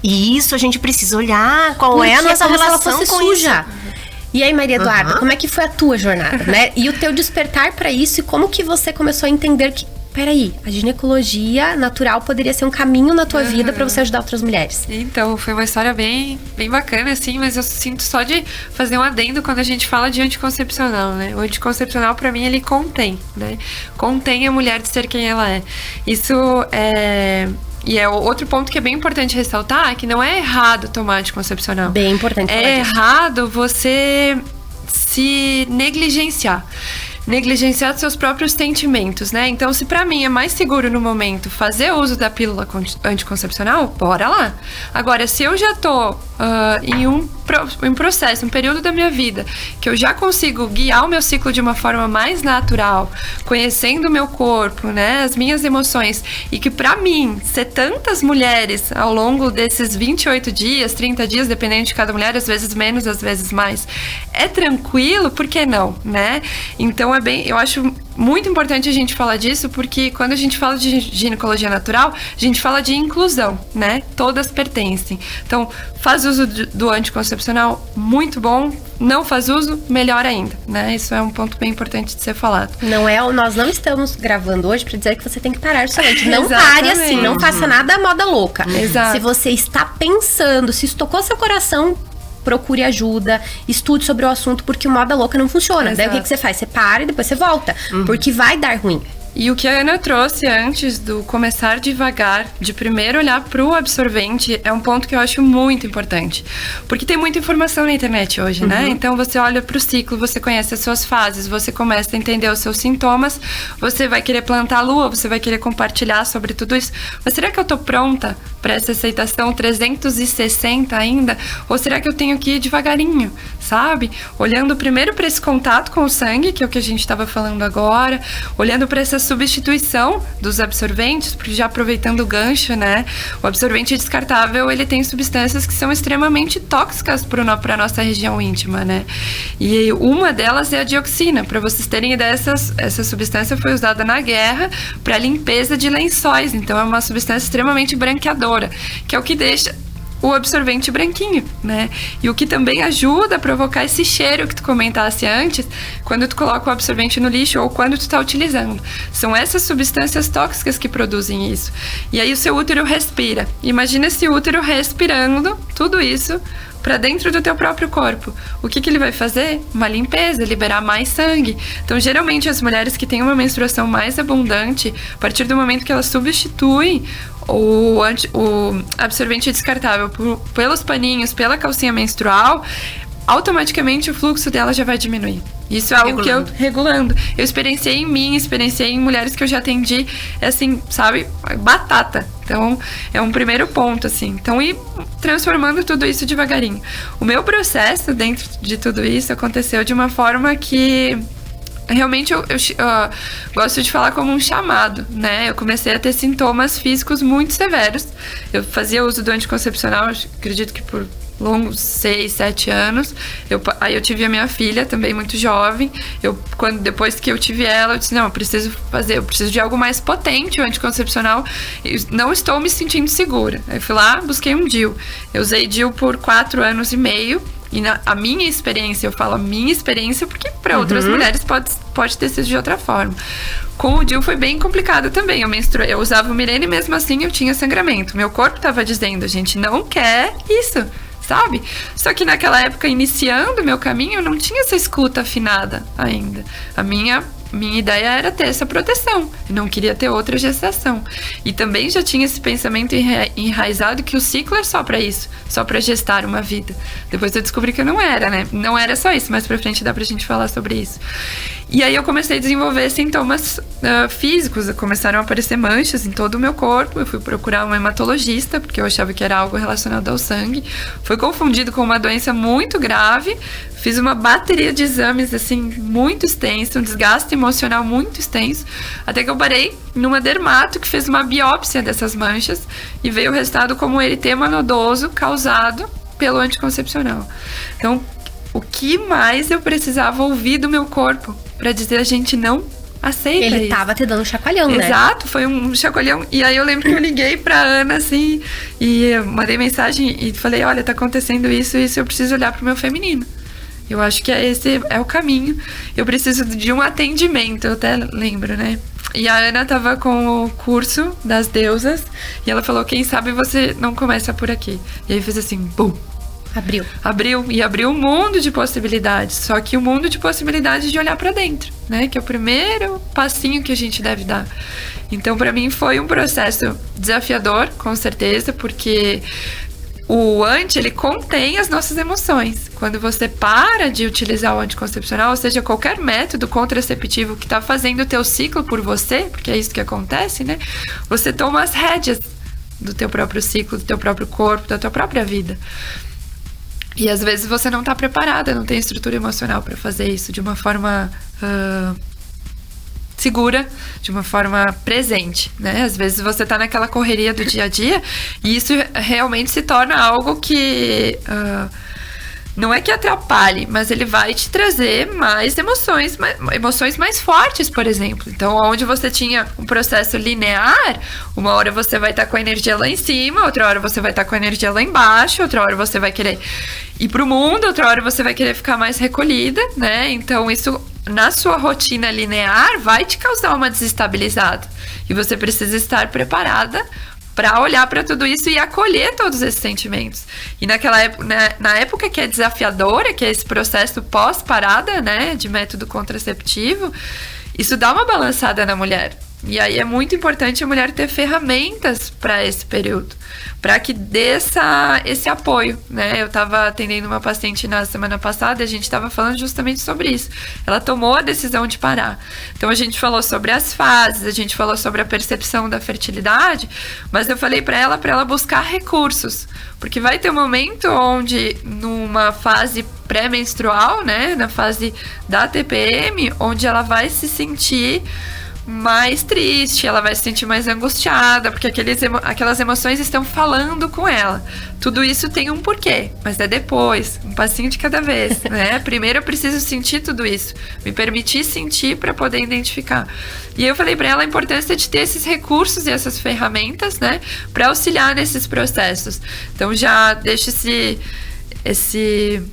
E isso a gente precisa olhar qual é a nossa relação com suja. Isso. E aí, Maria Eduarda, como é que foi a tua jornada, né? E o teu despertar para isso, e como que você começou a entender que, peraí, a ginecologia natural poderia ser um caminho na tua vida para você ajudar outras mulheres? Então, foi uma história bem bacana, assim, mas eu sinto só de fazer um adendo quando a gente fala de anticoncepcional, né? O anticoncepcional, para mim, ele contém, né? Contém a mulher de ser quem ela é. Isso é... E é outro ponto que é bem importante ressaltar, é que não é errado tomar anticoncepcional. Bem importante. É errado você se negligenciar. Negligenciar seus próprios sentimentos, né? Então, se pra mim é mais seguro no momento fazer uso da pílula anticoncepcional, bora lá. Agora, se eu já tô em um processo, um período da minha vida, que eu já consigo guiar o meu ciclo de uma forma mais natural, conhecendo o meu corpo, né? As minhas emoções, e que pra mim, ser tantas mulheres ao longo desses 28 dias, 30 dias, dependendo de cada mulher, às vezes menos, às vezes mais, é tranquilo, por que não, né? Então, eu acho muito importante a gente falar disso, porque quando a gente fala de ginecologia natural, a gente fala de inclusão, né? Todas pertencem. Então, faz uso do anticoncepcional, muito bom. Não faz uso, melhor ainda, né? Isso é um ponto bem importante de ser falado. Nós não estamos gravando hoje para dizer que você tem que parar somente. Não pare assim, não faça nada à moda louca. Exato. Se você está pensando, se isso tocou seu coração, procure ajuda, estude sobre o assunto, porque o moda louca não funciona. Daí o que você faz? Você para e depois você volta, porque vai dar ruim. E o que a Ana trouxe antes do começar devagar, de primeiro olhar para o absorvente, é um ponto que eu acho muito importante. Porque tem muita informação na internet hoje, né? Então você olha para o ciclo, você conhece as suas fases, você começa a entender os seus sintomas, você vai querer plantar a lua, você vai querer compartilhar sobre tudo isso. Mas será que eu tô pronta para essa aceitação 360 ainda? Ou será que eu tenho que ir devagarinho, sabe? Olhando primeiro para esse contato com o sangue, que é o que a gente estava falando agora, olhando para essa substituição dos absorventes, porque já aproveitando o gancho, né? O absorvente descartável, ele tem substâncias que são extremamente tóxicas para a nossa região íntima, né? E uma delas é a dioxina. Para vocês terem ideia, essa substância foi usada na guerra para limpeza de lençóis. Então, é uma substância extremamente branqueadora, que é o que deixa o absorvente branquinho, né? E o que também ajuda a provocar esse cheiro que tu comentasse antes, quando tu coloca o absorvente no lixo ou quando tu tá utilizando. São essas substâncias tóxicas que produzem isso. E aí o seu útero respira. Imagina esse útero respirando tudo isso para dentro do teu próprio corpo. O que ele vai fazer? Uma limpeza, liberar mais sangue. Então, geralmente, as mulheres que têm uma menstruação mais abundante, a partir do momento que elas substituem o absorvente descartável pelos paninhos, pela calcinha menstrual, automaticamente o fluxo dela já vai diminuir. Isso é algo que eu... Regulando. Eu experienciei em mim, experienciei em mulheres que eu já atendi, assim, sabe? Batata. Então, é um primeiro ponto, assim. Então, ir transformando tudo isso devagarinho. O meu processo dentro de tudo isso aconteceu de uma forma que... Realmente eu gosto de falar como um chamado, né? Eu comecei a ter sintomas físicos muito severos. Eu fazia uso do anticoncepcional, acredito que por longos 6, 7 anos. Aí eu tive a minha filha, também muito jovem. Depois que eu tive ela, eu disse, não, eu preciso de algo mais potente, o anticoncepcional. Eu não estou me sentindo segura. Aí fui lá, busquei um DIU. Eu usei DIU por 4 anos e meio. E a minha experiência, eu falo a minha experiência porque para outras mulheres pode ter sido de outra forma. Com o DIU foi bem complicado também. Eu usava o Mirene e mesmo assim eu tinha sangramento. Meu corpo estava dizendo, a gente não quer isso, sabe? Só que naquela época, iniciando o meu caminho, eu não tinha essa escuta afinada ainda. A minha ideia era ter essa proteção, eu não queria ter outra gestação. E também já tinha esse pensamento enraizado que o ciclo é só para isso, só para gestar uma vida. Depois eu descobri que não era, né? Não era só isso, mais pra frente dá pra gente falar sobre isso. E aí eu comecei a desenvolver sintomas físicos, começaram a aparecer manchas em todo o meu corpo. Eu fui procurar um hematologista, porque eu achava que era algo relacionado ao sangue. Foi confundido com uma doença muito grave. Fiz uma bateria de exames, assim, muito extenso, um desgaste emocional muito extenso, até que eu parei numa dermato que fez uma biópsia dessas manchas e veio o resultado como um eritema nodoso causado pelo anticoncepcional. Então, o que mais eu precisava ouvir do meu corpo para dizer a gente não aceita Ele isso? tava te dando um chacoalhão, né? Exato, foi um chacoalhão. E aí eu lembro que eu liguei pra Ana, assim, e eu mandei mensagem e falei, olha, tá acontecendo isso, eu preciso olhar pro meu feminino. Eu acho que esse é o caminho. Eu preciso de um atendimento, eu até lembro, né? E a Ana tava com o curso das deusas e ela falou, quem sabe você não começa por aqui. E aí fez assim, bum! Abriu um mundo de possibilidades. Só que um mundo de possibilidades de olhar pra dentro, né? Que é o primeiro passinho que a gente deve dar. Então, pra mim, foi um processo desafiador, com certeza, porque o ele contém as nossas emoções. Quando você para de utilizar o anticoncepcional, ou seja, qualquer método contraceptivo que tá fazendo o teu ciclo por você, porque é isso que acontece, né? Você toma as rédeas do teu próprio ciclo, do teu próprio corpo, da tua própria vida. E às vezes você não tá preparada, não tem estrutura emocional para fazer isso de uma forma segura, de uma forma presente, né? Às vezes você tá naquela correria do dia a dia e isso realmente se torna algo que não é que atrapalhe, mas ele vai te trazer mais emoções mais fortes, por exemplo. Então, onde você tinha um processo linear, uma hora você vai estar com a energia lá em cima, outra hora você vai estar com a energia lá embaixo, outra hora você vai querer ir pro mundo, outra hora você vai querer ficar mais recolhida, né? Então, isso na sua rotina linear vai te causar uma desestabilizada. E você precisa estar preparada para olhar para tudo isso e acolher todos esses sentimentos. E naquela época, na época que é desafiadora, que é esse processo pós-parada, né, de método contraceptivo, isso dá uma balançada na mulher. E aí é muito importante a mulher ter ferramentas para esse período, para que dê esse apoio, né? Eu estava atendendo uma paciente na semana passada e a gente estava falando justamente sobre isso. Ela tomou a decisão de parar. Então a gente falou sobre as fases, a gente falou sobre a percepção da fertilidade, mas eu falei para ela buscar recursos, porque vai ter um momento onde numa fase pré-menstrual, né, na fase da TPM, onde ela vai se sentir mais triste, ela vai se sentir mais angustiada, porque aquelas emoções estão falando com ela. Tudo isso tem um porquê, mas é depois, um passinho de cada vez, né? Primeiro eu preciso sentir tudo isso, me permitir sentir para poder identificar. E eu falei para ela a importância de ter esses recursos e essas ferramentas, né, para auxiliar nesses processos. Então já deixo esse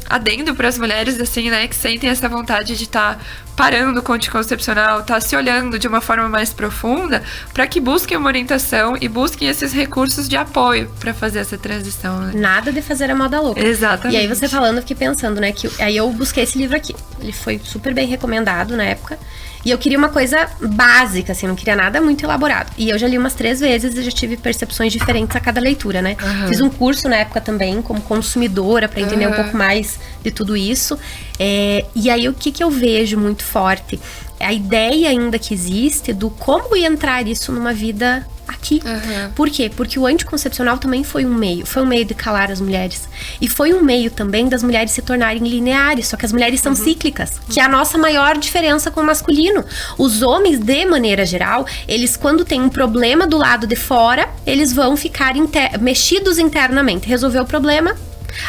adendo para as mulheres, assim, né, que sentem essa vontade de estar parando com o anticoncepcional, estar se olhando de uma forma mais profunda, para que busquem uma orientação e busquem esses recursos de apoio para fazer essa transição, né? Nada de fazer a moda louca. Exatamente. E aí você falando, eu fiquei pensando, né, que aí eu busquei esse livro aqui. Ele foi super bem recomendado na época. E eu queria uma coisa básica, assim, não queria nada muito elaborado. E eu já li umas 3 vezes e já tive percepções diferentes a cada leitura, né? Uhum. Fiz um curso na época também, como consumidora, para entender um pouco mais de tudo isso. E aí, o que eu vejo muito forte? A ideia ainda que existe do como entrar isso numa vida aqui. Uhum. Por quê? Porque o anticoncepcional também foi um meio de calar as mulheres. E foi um meio também das mulheres se tornarem lineares, só que as mulheres são cíclicas, que é a nossa maior diferença com o masculino. Os homens, de maneira geral, eles quando tem um problema do lado de fora, eles vão ficar mexidos internamente. Resolveu o problema,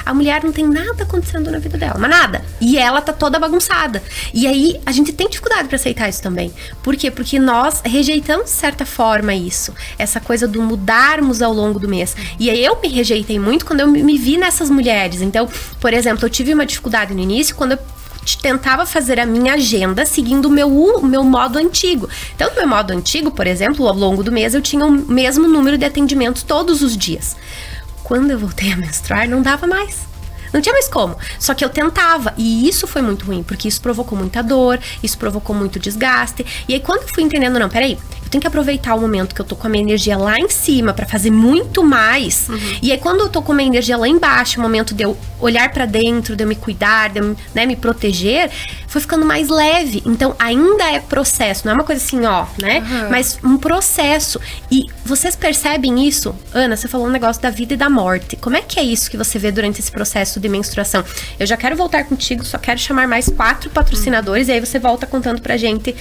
a mulher não tem nada acontecendo na vida dela, mas nada. E ela tá toda bagunçada. E aí, a gente tem dificuldade pra aceitar isso também. Por quê? Porque nós rejeitamos, de certa forma, isso. Essa coisa do mudarmos ao longo do mês. E aí, eu me rejeitei muito quando eu me vi nessas mulheres. Então, por exemplo, eu tive uma dificuldade no início quando eu tentava fazer a minha agenda seguindo o meu modo antigo. Então, no meu modo antigo, por exemplo, ao longo do mês, eu tinha o mesmo número de atendimentos todos os dias. Quando eu voltei a menstruar, não dava mais. Não tinha mais como. Só que eu tentava. E isso foi muito ruim, porque isso provocou muita dor, isso provocou muito desgaste. E aí, quando eu fui entendendo, não, peraí, eu tenho que aproveitar o momento que eu tô com a minha energia lá em cima pra fazer muito mais. E aí, quando eu tô com a minha energia lá embaixo, o momento de eu olhar pra dentro, de eu me cuidar, de eu, né, me proteger, foi ficando mais leve. Então, ainda é processo, não é uma coisa assim, ó, né? Mas um processo. E vocês percebem isso? Ana, você falou um negócio da vida e da morte. Como é que é isso que você vê durante esse processo de menstruação? Eu já quero voltar contigo, só quero chamar mais 4 patrocinadores, e aí você volta contando pra gente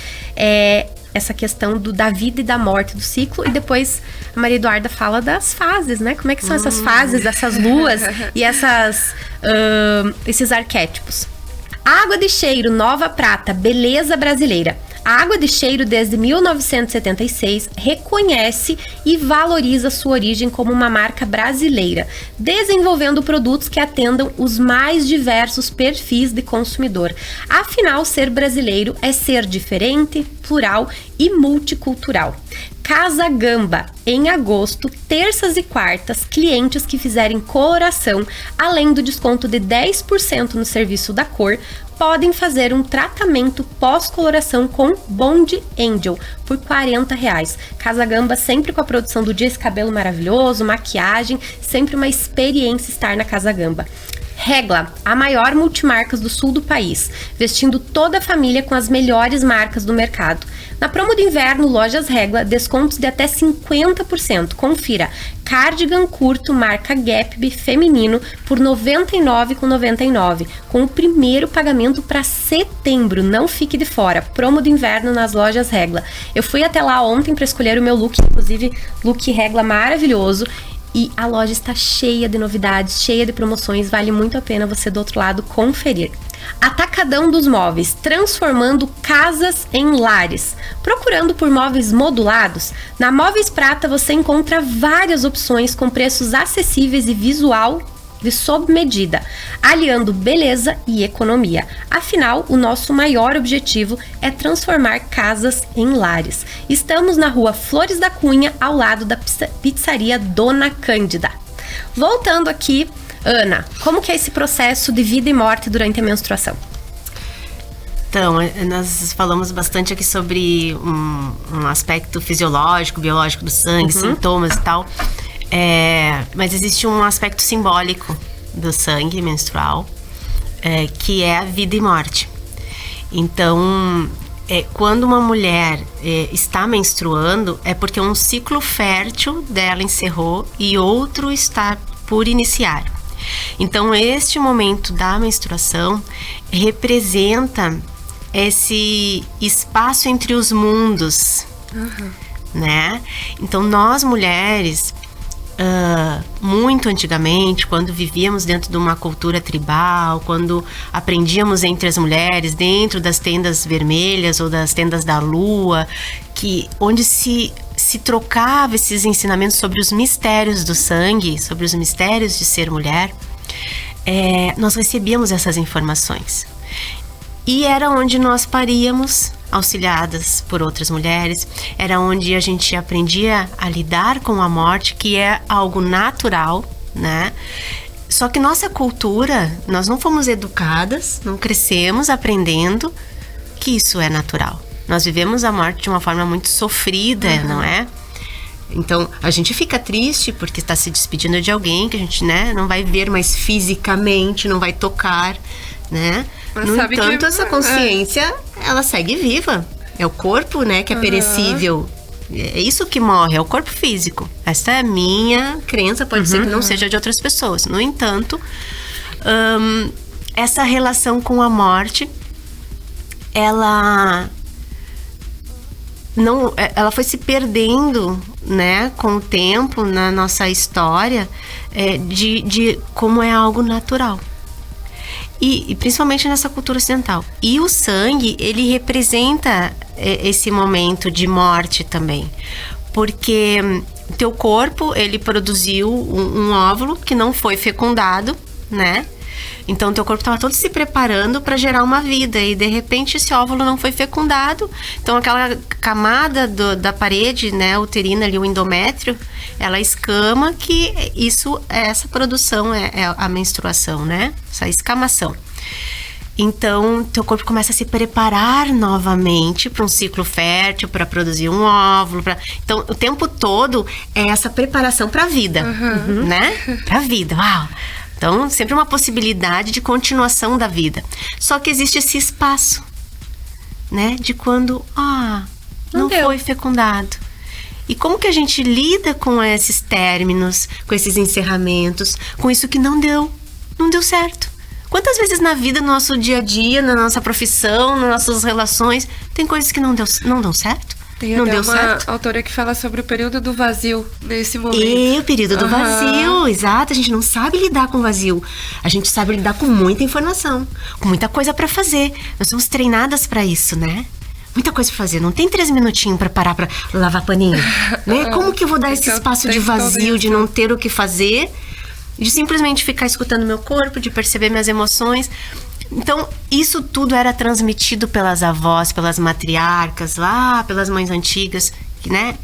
essa questão da vida e da morte do ciclo, e depois a Maria Eduarda fala das fases, né? Como é que são essas fases, essas luas e esses arquétipos. Água de cheiro Nova Prata, beleza brasileira. A Água de Cheiro, desde 1976, reconhece e valoriza sua origem como uma marca brasileira, desenvolvendo produtos que atendam os mais diversos perfis de consumidor. Afinal, ser brasileiro é ser diferente, plural e multicultural. Casa Gamba, em agosto, terças e quartas, clientes que fizerem coloração, além do desconto de 10% no serviço da cor, podem fazer um tratamento pós-coloração com Bond Angel por R$40. Casa Gamba sempre com a produção do dia, esse cabelo maravilhoso, maquiagem, sempre uma experiência estar na Casa Gamba. Regla, a maior multimarcas do sul do país, vestindo toda a família com as melhores marcas do mercado. Na promo de inverno, Lojas Regla, descontos de até 50%. Confira, cardigan curto marca Gapby feminino por R$ 99,99, com o primeiro pagamento para setembro. Não fique de fora, promo de inverno nas Lojas Regla. Eu fui até lá ontem para escolher o meu look, inclusive look Regla maravilhoso. E a loja está cheia de novidades, cheia de promoções, vale muito a pena você do outro lado conferir. Atacadão dos Móveis, transformando casas em lares. Procurando por móveis modulados? Na Móveis Prata você encontra várias opções com preços acessíveis e visual de sob medida, aliando beleza e economia. Afinal, o nosso maior objetivo é transformar casas em lares. Estamos na rua Flores da Cunha, ao lado da pizzaria Dona Cândida. Voltando aqui, Ana, como que é esse processo de vida e morte durante a menstruação? Então, nós falamos bastante aqui sobre um aspecto fisiológico, biológico do sangue, sintomas e tal. Mas existe um aspecto simbólico do sangue menstrual, que é a vida e morte. Então, quando uma mulher está menstruando, é porque um ciclo fértil dela encerrou e outro está por iniciar. Então, este momento da menstruação representa esse espaço entre os mundos, né? Então, nós mulheres, muito antigamente, quando vivíamos dentro de uma cultura tribal, quando aprendíamos entre as mulheres dentro das tendas vermelhas ou das tendas da lua, onde se trocava esses ensinamentos sobre os mistérios do sangue, sobre os mistérios de ser mulher, nós recebíamos essas informações. E era onde nós paríamos, auxiliadas por outras mulheres, era onde a gente aprendia a lidar com a morte, que é algo natural, né? Só que nossa cultura, nós não fomos educadas, não crescemos aprendendo que isso é natural. Nós vivemos a morte de uma forma muito sofrida, não é? Então, a gente fica triste porque está se despedindo de alguém que a gente, né, não vai ver mais fisicamente, não vai tocar, né? Mas no entanto, essa consciência, ela segue viva. É o corpo, né, que é perecível. É isso que morre, é o corpo físico. Essa é a minha crença, pode ser que não seja de outras pessoas. No entanto, essa relação com a morte, ela foi se perdendo, né, com o tempo na nossa história, de como é algo natural. E principalmente nessa cultura ocidental. E o sangue, ele representa esse momento de morte também. Porque teu corpo, ele produziu um óvulo que não foi fecundado, né? Então, teu corpo estava todo se preparando para gerar uma vida. E, de repente, esse óvulo não foi fecundado. Então, aquela camada da parede, né, uterina ali, o endométrio, ela escama, que essa produção é a menstruação, né? Essa escamação. Então, teu corpo começa a se preparar novamente para um ciclo fértil, para produzir um óvulo. Então, o tempo todo é essa preparação para a vida, né? Para a vida, uau! Então, sempre uma possibilidade de continuação da vida. Só que existe esse espaço, né? De quando, não foi fecundado. E como que a gente lida com esses términos, com esses encerramentos, com isso que não deu certo? Quantas vezes na vida, no nosso dia a dia, na nossa profissão, nas nossas relações, tem coisas que não dão certo? Tem não até deu uma certo? autora que fala sobre o período do vazio nesse momento. E o período do vazio, exato. A gente não sabe lidar com o vazio. A gente sabe lidar com muita informação, com muita coisa pra fazer. Nós somos treinadas pra isso, né? Muita coisa pra fazer. Não tem 3 minutinhos pra parar pra lavar paninho, né? Como que eu vou dar esse espaço de vazio, de não ter o que fazer, de simplesmente ficar escutando meu corpo, de perceber minhas emoções? Então, isso tudo era transmitido pelas avós, pelas matriarcas lá, pelas mães antigas, que, né,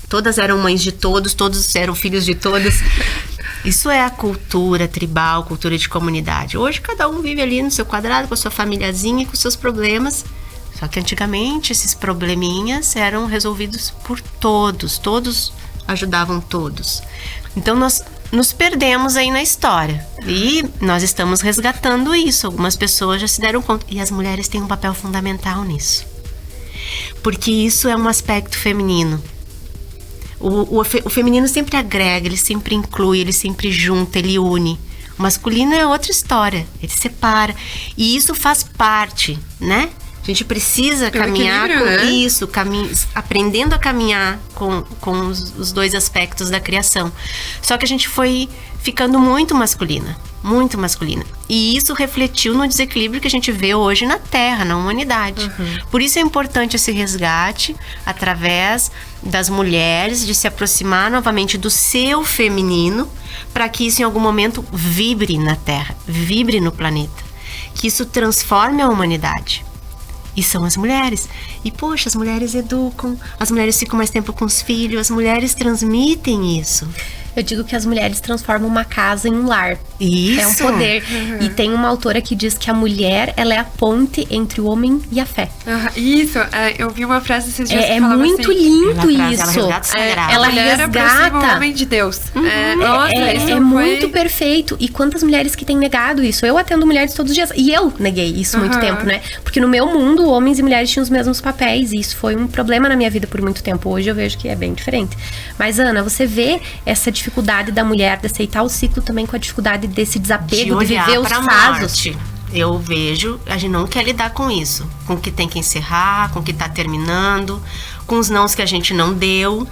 todas eram mães de todos eram filhos de todas. Isso é a cultura tribal, cultura de comunidade. Hoje, cada um vive ali no seu quadrado, com a sua famíliazinha, com seus problemas. Só que antigamente, esses probleminhas eram resolvidos por todos ajudavam todos. Então, nós nos perdemos aí na história. E nós estamos resgatando isso. Algumas pessoas já se deram conta. E as mulheres têm um papel fundamental nisso. Porque isso é um aspecto feminino. O feminino sempre agrega, ele sempre inclui, ele sempre junta, ele une. O masculino é outra história. Ele separa. E isso faz parte, né? A gente precisa caminhar com isso, aprendendo a caminhar com os dois aspectos da criação. Só que a gente foi ficando muito masculina. E isso refletiu no desequilíbrio que a gente vê hoje na Terra, na humanidade. Por isso é importante esse resgate através das mulheres, de se aproximar novamente do seu feminino, para que isso em algum momento vibre na Terra, vibre no planeta. Que isso transforme a humanidade. E são as mulheres. E, poxa, as mulheres educam, as mulheres ficam mais tempo com os filhos, as mulheres transmitem isso. Eu digo que as mulheres transformam uma casa em um lar. Isso. É um poder. E tem uma autora que diz que a mulher, ela é a ponte entre o homem e a fé. Isso. Eu vi uma frase esses dias que É falava muito assim, lindo ela isso. ela resgata. aproxima o homem de Deus. É muito perfeito. E quantas mulheres que têm negado isso? Eu atendo mulheres todos os dias. E eu neguei isso muito tempo, né? Porque no meu mundo, homens e mulheres tinham os mesmos papéis. E isso foi um problema na minha vida por muito tempo. Hoje eu vejo que é bem diferente. Mas, Ana, você vê essa dificuldade da mulher de aceitar o ciclo também com a dificuldade desse desapego, de viver os fases. Eu vejo, a gente não quer lidar com isso. Com o que tem que encerrar, com o que tá terminando, com os nãos que a gente não deu.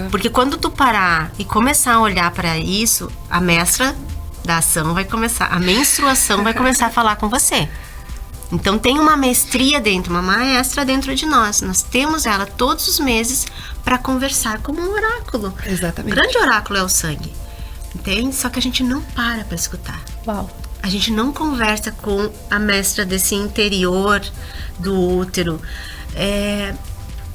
Porque quando tu parar e começar a olhar para isso, a mestra da ação vai começar, a menstruação vai começar a falar com você. Então tem uma mestria dentro, uma maestra dentro de nós. Nós temos ela todos os meses para conversar como um oráculo. Exatamente. O grande oráculo é o sangue. Entende? Só que a gente não para escutar. Uau. A gente não conversa com a mestra desse interior do útero.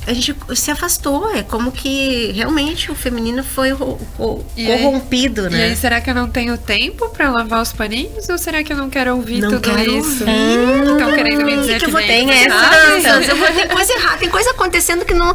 A gente se afastou. É como que realmente o feminino foi corrompido, né? E aí, será que eu não tenho tempo pra lavar os paninhos? Ou será que eu não quero ouvir não tudo quero isso? Ouvir. Estão querendo me dizer que eu vou ter tem mudanças. Eu vou ter coisa errada, tem coisa acontecendo que não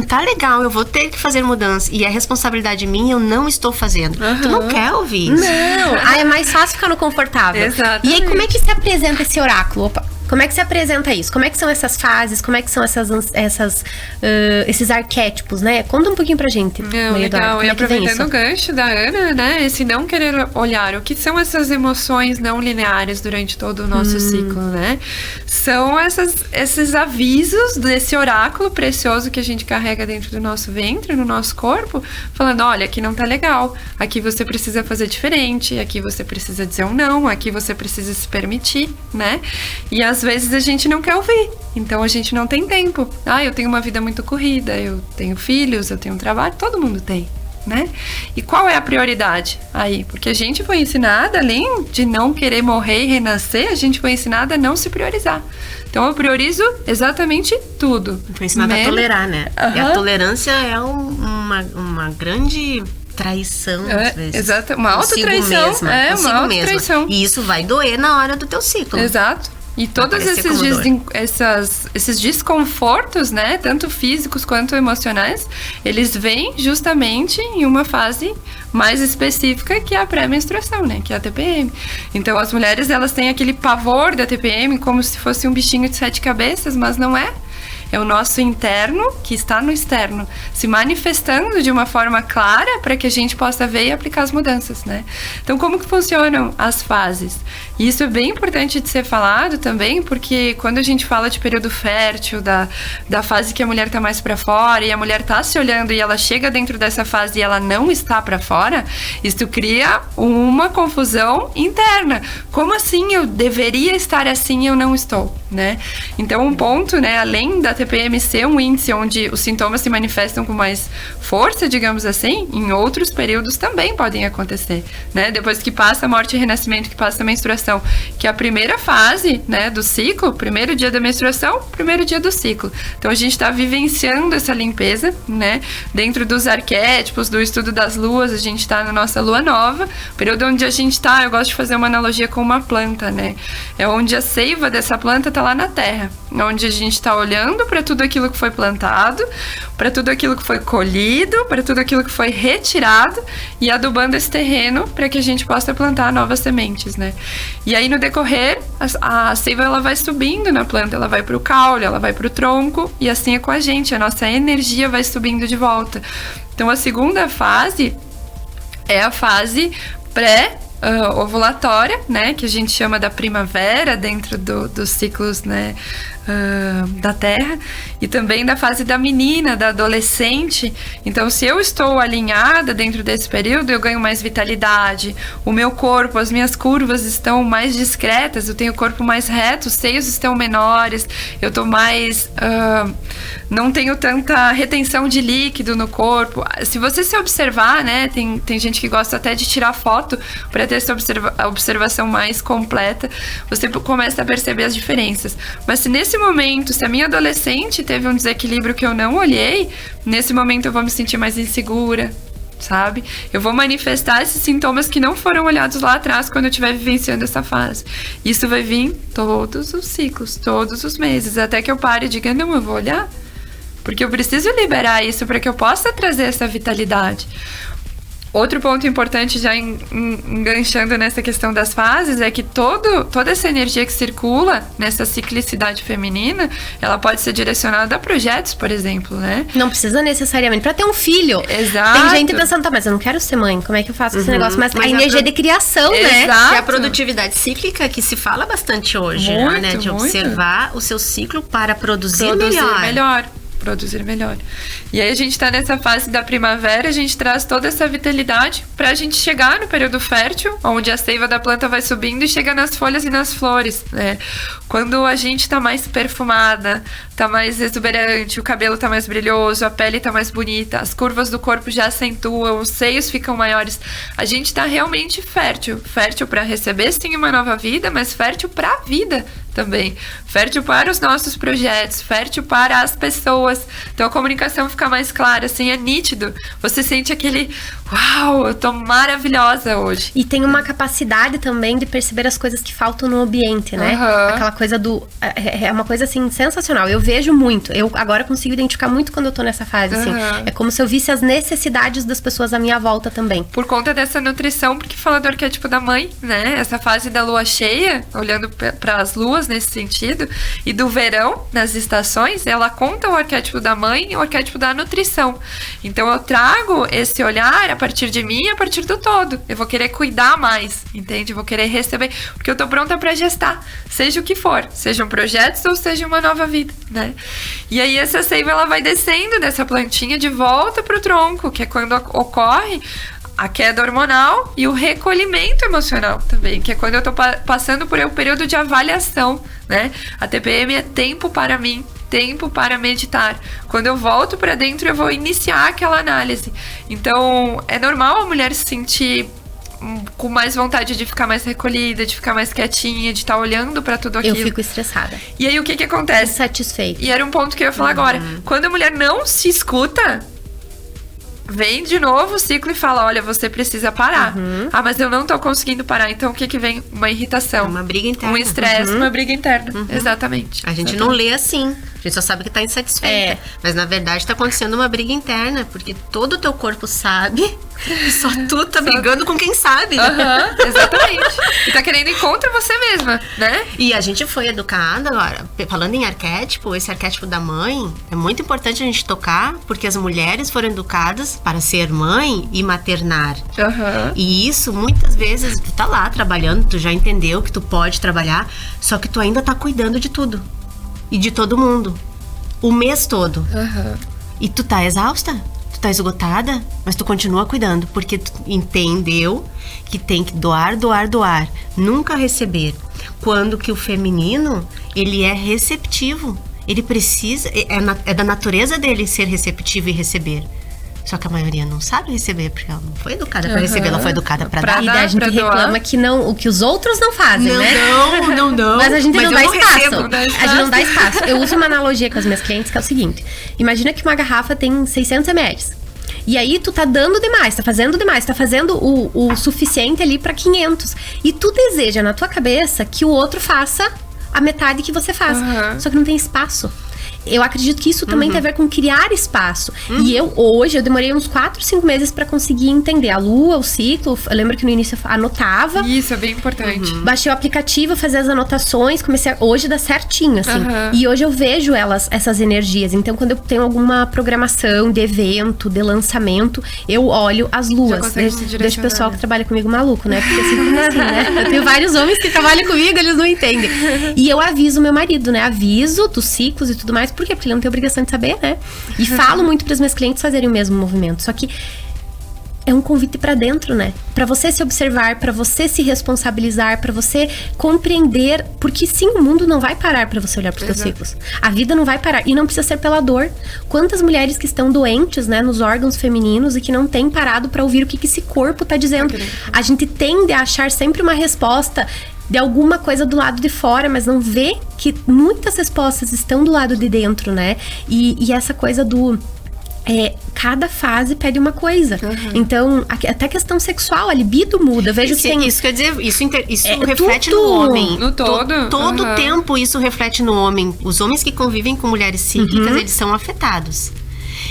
tá legal. Eu vou ter que fazer mudança. E é responsabilidade minha, eu não estou fazendo. Tu não quer ouvir isso. Não, é mais fácil ficar no confortável. Exatamente. E aí, como é que se apresenta esse oráculo? Opa. Como é que se apresenta isso? Como é que são essas fases? Como é que são esses arquétipos, né? Conta um pouquinho pra gente. Legal. E aproveitando o gancho da Ana, né? Esse não querer olhar. O que são essas emoções não lineares durante todo o nosso ciclo, né? São esses avisos desse oráculo precioso que a gente carrega dentro do nosso ventre, no nosso corpo, falando, olha, aqui não tá legal. Aqui você precisa fazer diferente. Aqui você precisa dizer um não. Aqui você precisa se permitir, né? E às vezes a gente não quer ouvir, então a gente não tem tempo. Eu tenho uma vida muito corrida, eu tenho filhos, eu tenho um trabalho, todo mundo tem, né? E qual é a prioridade aí? Porque a gente foi ensinada, além de não querer morrer e renascer, a gente foi ensinada a não se priorizar. Então eu priorizo exatamente tudo. Foi ensinada a tolerar, né? E a tolerância é uma grande traição, às vezes. Exato, uma autotraição. Uma autotraição. E isso vai doer na hora do teu ciclo. Exato. E todos esses desconfortos, né, tanto físicos quanto emocionais, eles vêm justamente em uma fase mais específica, que é a pré-menstruação, né, que é a TPM. Então, as mulheres, elas têm aquele pavor da TPM como se fosse um bichinho de 7 cabeças, mas não é. É o nosso interno que está no externo, se manifestando de uma forma clara para que a gente possa ver e aplicar as mudanças, né? Então, como que funcionam as fases? E isso é bem importante de ser falado também, porque quando a gente fala de período fértil, da fase que a mulher está mais para fora e a mulher está se olhando e ela chega dentro dessa fase e ela não está para fora, isso cria uma confusão interna. Como assim eu deveria estar assim e eu não estou, né? Então, um ponto, né, além da TPM ser um índice onde os sintomas se manifestam com mais força, digamos assim, em outros períodos também podem acontecer, né? Depois que passa a morte e renascimento, que passa a menstruação, que é a primeira fase, né, do ciclo, primeiro dia da menstruação, primeiro dia do ciclo. Então a gente está vivenciando essa limpeza, né? Dentro dos arquétipos, do estudo das luas, a gente está na nossa lua nova, período onde a gente está, eu gosto de fazer uma analogia com uma planta, né? É onde a seiva dessa planta está lá na terra, onde a gente está olhando para tudo aquilo que foi plantado, para tudo aquilo que foi colhido, para tudo aquilo que foi retirado e adubando esse terreno para que a gente possa plantar novas sementes, né? E aí no decorrer, a seiva ela vai subindo na planta, ela vai para o caule, ela vai para o tronco e assim é com a gente, a nossa energia vai subindo de volta. Então a segunda fase é a fase ovulatória, né, que a gente chama da primavera dentro dos ciclos, né, da Terra, e também da fase da menina, da adolescente. Então, se eu estou alinhada dentro desse período, eu ganho mais vitalidade, o meu corpo, as minhas curvas estão mais discretas, eu tenho o corpo mais reto, os seios estão menores, eu tô mais... não tenho tanta retenção de líquido no corpo. Se você se observar, né, tem gente que gosta até de tirar foto para ter essa observação mais completa, você começa a perceber as diferenças. Mas se nesse momento, se a minha adolescente teve um desequilíbrio que eu não olhei, nesse momento eu vou me sentir mais insegura, sabe? Eu vou manifestar esses sintomas que não foram olhados lá atrás quando eu estiver vivenciando essa fase. Isso vai vir todos os ciclos, todos os meses, até que eu pare e diga, não, eu vou olhar, porque eu preciso liberar isso para que eu possa trazer essa vitalidade. Outro ponto importante, já enganchando nessa questão das fases, é que toda essa energia que circula nessa ciclicidade feminina, ela pode ser direcionada a projetos, por exemplo, né? Não precisa necessariamente para ter um filho. Exato. Tem gente pensando, tá, mas eu não quero ser mãe, como é que eu faço esse negócio? Mas a energia de criação, né? Exato. É a produtividade cíclica que se fala bastante hoje, muito, né? De observar o seu ciclo para produzir melhor. E aí a gente tá nessa fase da primavera, a gente traz toda essa vitalidade pra gente chegar no período fértil, onde a seiva da planta vai subindo e chega nas folhas e nas flores, né? Quando a gente tá mais perfumada, tá mais exuberante, o cabelo tá mais brilhoso, a pele tá mais bonita, as curvas do corpo já acentuam, os seios ficam maiores, a gente tá realmente fértil pra receber sim uma nova vida, mas fértil pra vida também, fértil para os nossos projetos, fértil para as pessoas. Então a comunicação fica mais clara, assim, é nítido. Você sente aquele, uau, eu tô maravilhosa hoje. E tem uma capacidade também de perceber as coisas que faltam no ambiente, né? Aquela coisa é uma coisa, assim, sensacional. Eu vejo muito. Eu agora consigo identificar muito quando eu tô nessa fase, assim. É como se eu visse as necessidades das pessoas à minha volta também. Por conta dessa nutrição, porque fala do arquétipo da mãe, né? Essa fase da lua cheia, olhando para as luas nesse sentido, e do verão, nas estações, ela conta o arquétipo da mãe e o arquétipo da nutrição. Então eu trago esse olhar a partir de mim e a partir do todo. Eu vou querer cuidar mais, entende? Eu vou querer receber, porque eu tô pronta para gestar, seja o que for, sejam projetos ou seja uma nova vida, né? E aí essa seiva, ela vai descendo dessa plantinha de volta pro tronco, que é quando ocorre a queda hormonal e o recolhimento emocional também, que é quando eu tô passando por um período de avaliação, né? A TPM é tempo para mim, tempo para meditar. Quando eu volto para dentro, eu vou iniciar aquela análise. Então, é normal a mulher se sentir com mais vontade de ficar mais recolhida, de ficar mais quietinha, de estar olhando pra tudo aquilo. Eu fico estressada. E aí, o que acontece? Insatisfeita. E era um ponto que eu ia falar agora. Quando a mulher não se escuta, vem de novo o ciclo e fala, olha, você precisa parar. Ah, mas eu não tô conseguindo parar. Então, o que vem? Uma irritação. Uma briga interna. Um estresse, uma briga interna. Exatamente. A gente não lê assim. A gente só sabe que tá insatisfeita. Mas, na verdade, tá acontecendo uma briga interna. Porque todo o teu corpo sabe. E só tu tá brigando com quem sabe. Exatamente. E tá querendo ir contra você mesma, né? E a gente foi educada agora. Falando em arquétipo, esse arquétipo da mãe, é muito importante a gente tocar. Porque as mulheres foram educadas para ser mãe e maternar. E isso, muitas vezes, tu tá lá trabalhando, tu já entendeu que tu pode trabalhar, só que tu ainda tá cuidando de tudo. E de todo mundo. O mês todo. E tu tá exausta, tu tá esgotada, mas tu continua cuidando, porque tu entendeu que tem que doar, doar, doar. Nunca receber. Quando que o feminino, ele é receptivo. Ele precisa, é da natureza dele ser receptivo e receber. Só que a maioria não sabe receber, porque ela não foi educada para receber, ela foi educada para dar. E daí a gente reclama que não, o que os outros não fazem, né? Não. Mas a gente não dá espaço. A gente não dá espaço. Eu uso uma analogia com as minhas clientes, que é o seguinte. Imagina que uma garrafa tem 600 ml. E aí tu tá dando demais, tá fazendo demais, tá fazendo o suficiente ali para 500. E tu deseja na tua cabeça que o outro faça a metade que você faz. Só que não tem espaço. Eu acredito que isso também tem a ver com criar espaço. E eu demorei uns 4, 5 meses pra conseguir entender a lua, o ciclo. Eu lembro que no início eu anotava. Isso, é bem importante. Baixei o aplicativo, fazia as anotações, hoje dá certinho, assim. E hoje eu vejo essas energias. Então, quando eu tenho alguma programação de evento, de lançamento, eu olho as luas. Deixa o pessoal que trabalha comigo maluco, né? Porque assim, né? Eu tenho vários homens que trabalham comigo, eles não entendem. E eu aviso meu marido, né? Aviso dos ciclos e tudo mais. Por quê? Porque ele não tem obrigação de saber, né? E falo muito para as minhas clientes fazerem o mesmo movimento. Só que é um convite para dentro, né? Para você se observar, para você se responsabilizar, para você compreender. Porque sim, o mundo não vai parar para você olhar para os seus ciclos. A vida não vai parar. E não precisa ser pela dor. Quantas mulheres que estão doentes, né? Nos órgãos femininos e que não têm parado para ouvir o que esse corpo tá dizendo. A gente tende a achar sempre uma resposta de alguma coisa do lado de fora, mas não vê que muitas respostas estão do lado de dentro, né? E essa coisa do... cada fase pede uma coisa. Então, até a questão sexual, a libido muda. Eu vejo que tem... Isso quer dizer, isso reflete no homem. No todo. Todo tempo isso reflete no homem. Os homens que convivem com mulheres cíclicas, eles são afetados.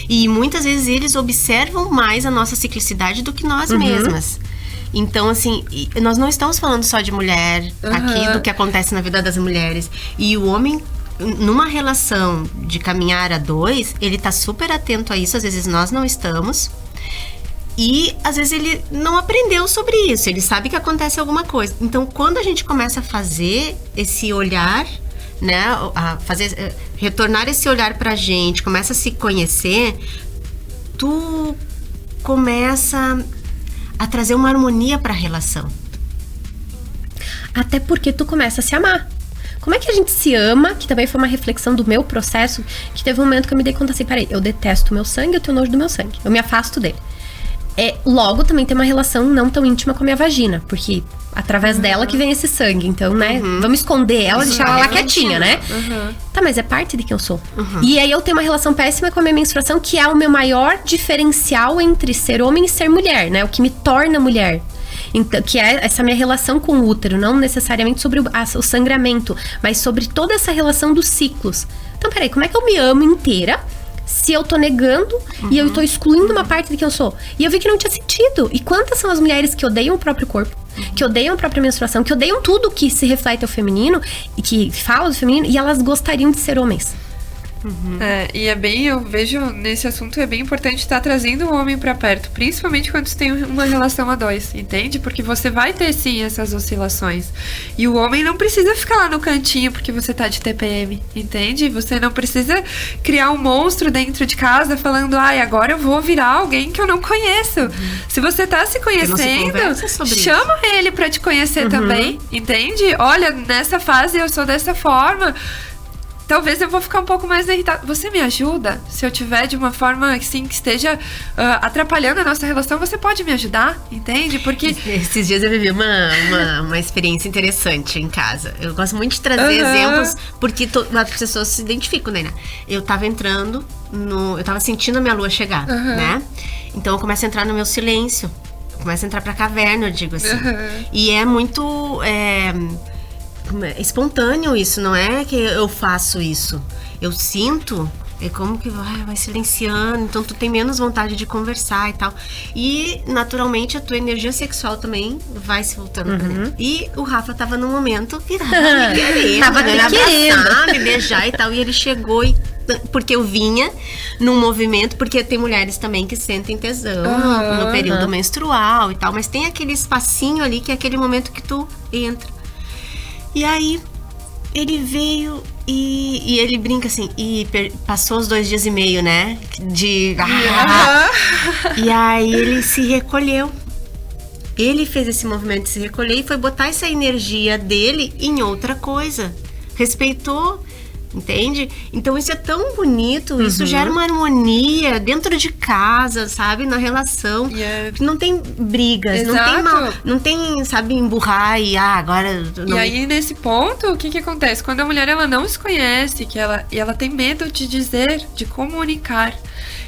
E muitas vezes eles observam mais a nossa ciclicidade do que nós mesmas. Então, assim, nós não estamos falando só de mulher aqui, do que acontece na vida das mulheres. E o homem, numa relação de caminhar a dois, ele tá super atento a isso. Às vezes nós não estamos. E, às vezes, ele não aprendeu sobre isso. Ele sabe que acontece alguma coisa. Então, quando a gente começa a fazer esse olhar, né? Retornar esse olhar pra gente, começa a se conhecer, tu começa a trazer uma harmonia para a relação. Até porque tu começa a se amar. Como é que a gente se ama? Que também foi uma reflexão do meu processo, que teve um momento que eu me dei conta assim, peraí, eu detesto o meu sangue, eu tenho nojo do meu sangue. Eu me afasto dele. Logo, também tem uma relação não tão íntima com a minha vagina, porque através dela que vem esse sangue. Então, né, vamos esconder ela, deixar ela lá quietinha, né? Tá, mas é parte de quem eu sou. E aí eu tenho uma relação péssima com a minha menstruação, que é o meu maior diferencial entre ser homem e ser mulher, né? O que me torna mulher. Então, que é essa minha relação com o útero, não necessariamente sobre o sangramento, mas sobre toda essa relação dos ciclos. Então, peraí, como é que eu me amo inteira se eu tô negando e eu tô excluindo uma parte de quem eu sou? E eu vi que não tinha sentido. E quantas são as mulheres que odeiam o próprio corpo, que odeiam a própria menstruação, que odeiam tudo que se reflete ao feminino e que fala do feminino, e elas gostariam de ser homens. Eu vejo nesse assunto, é bem importante estar trazendo o homem pra perto, principalmente quando você tem uma relação a dois, entende? Porque você vai ter sim essas oscilações, e o homem não precisa ficar lá no cantinho porque você tá de TPM, entende? Você não precisa criar um monstro dentro de casa falando, agora eu vou virar alguém que eu não conheço. Se você tá se conhecendo, chama ele pra te conhecer também, entende? Olha, nessa fase eu sou dessa forma, talvez eu vou ficar um pouco mais irritada. Você me ajuda? Se eu tiver de uma forma assim, que esteja atrapalhando a nossa relação, você pode me ajudar? Entende? Porque... Esses dias eu vivi uma experiência interessante em casa. Eu gosto muito de trazer exemplos, porque as pessoas se identificam, né? Eu tava entrando eu tava sentindo a minha lua chegar, né? Então eu começo a entrar no meu silêncio. Eu começo a entrar pra caverna, eu digo assim. E é muito espontâneo isso, não é que eu faço isso. Eu sinto, é como que vai silenciando, então tu tem menos vontade de conversar e tal. E, naturalmente, a tua energia sexual também vai se voltando pra dentro. E o Rafa tava num momento que tava me querendo, Tava me abraçar, me beijar e tal. E ele chegou porque eu vinha num movimento, porque tem mulheres também que sentem tesão no período menstrual e tal, mas tem aquele espacinho ali que é aquele momento que tu entra. E aí, ele veio e ele brinca assim, e passou os 2 dias e meio, né? E aí ele se recolheu. Ele fez esse movimento de se recolher e foi botar essa energia dele em outra coisa. Respeitou. Entende? Então isso é tão bonito, isso gera uma harmonia dentro de casa, sabe? Na relação. Não tem brigas, não tem, sabe, emburrar e agora... Não... E aí, nesse ponto, o que acontece? Quando a mulher, ela não se conhece, e ela tem medo de dizer, de comunicar.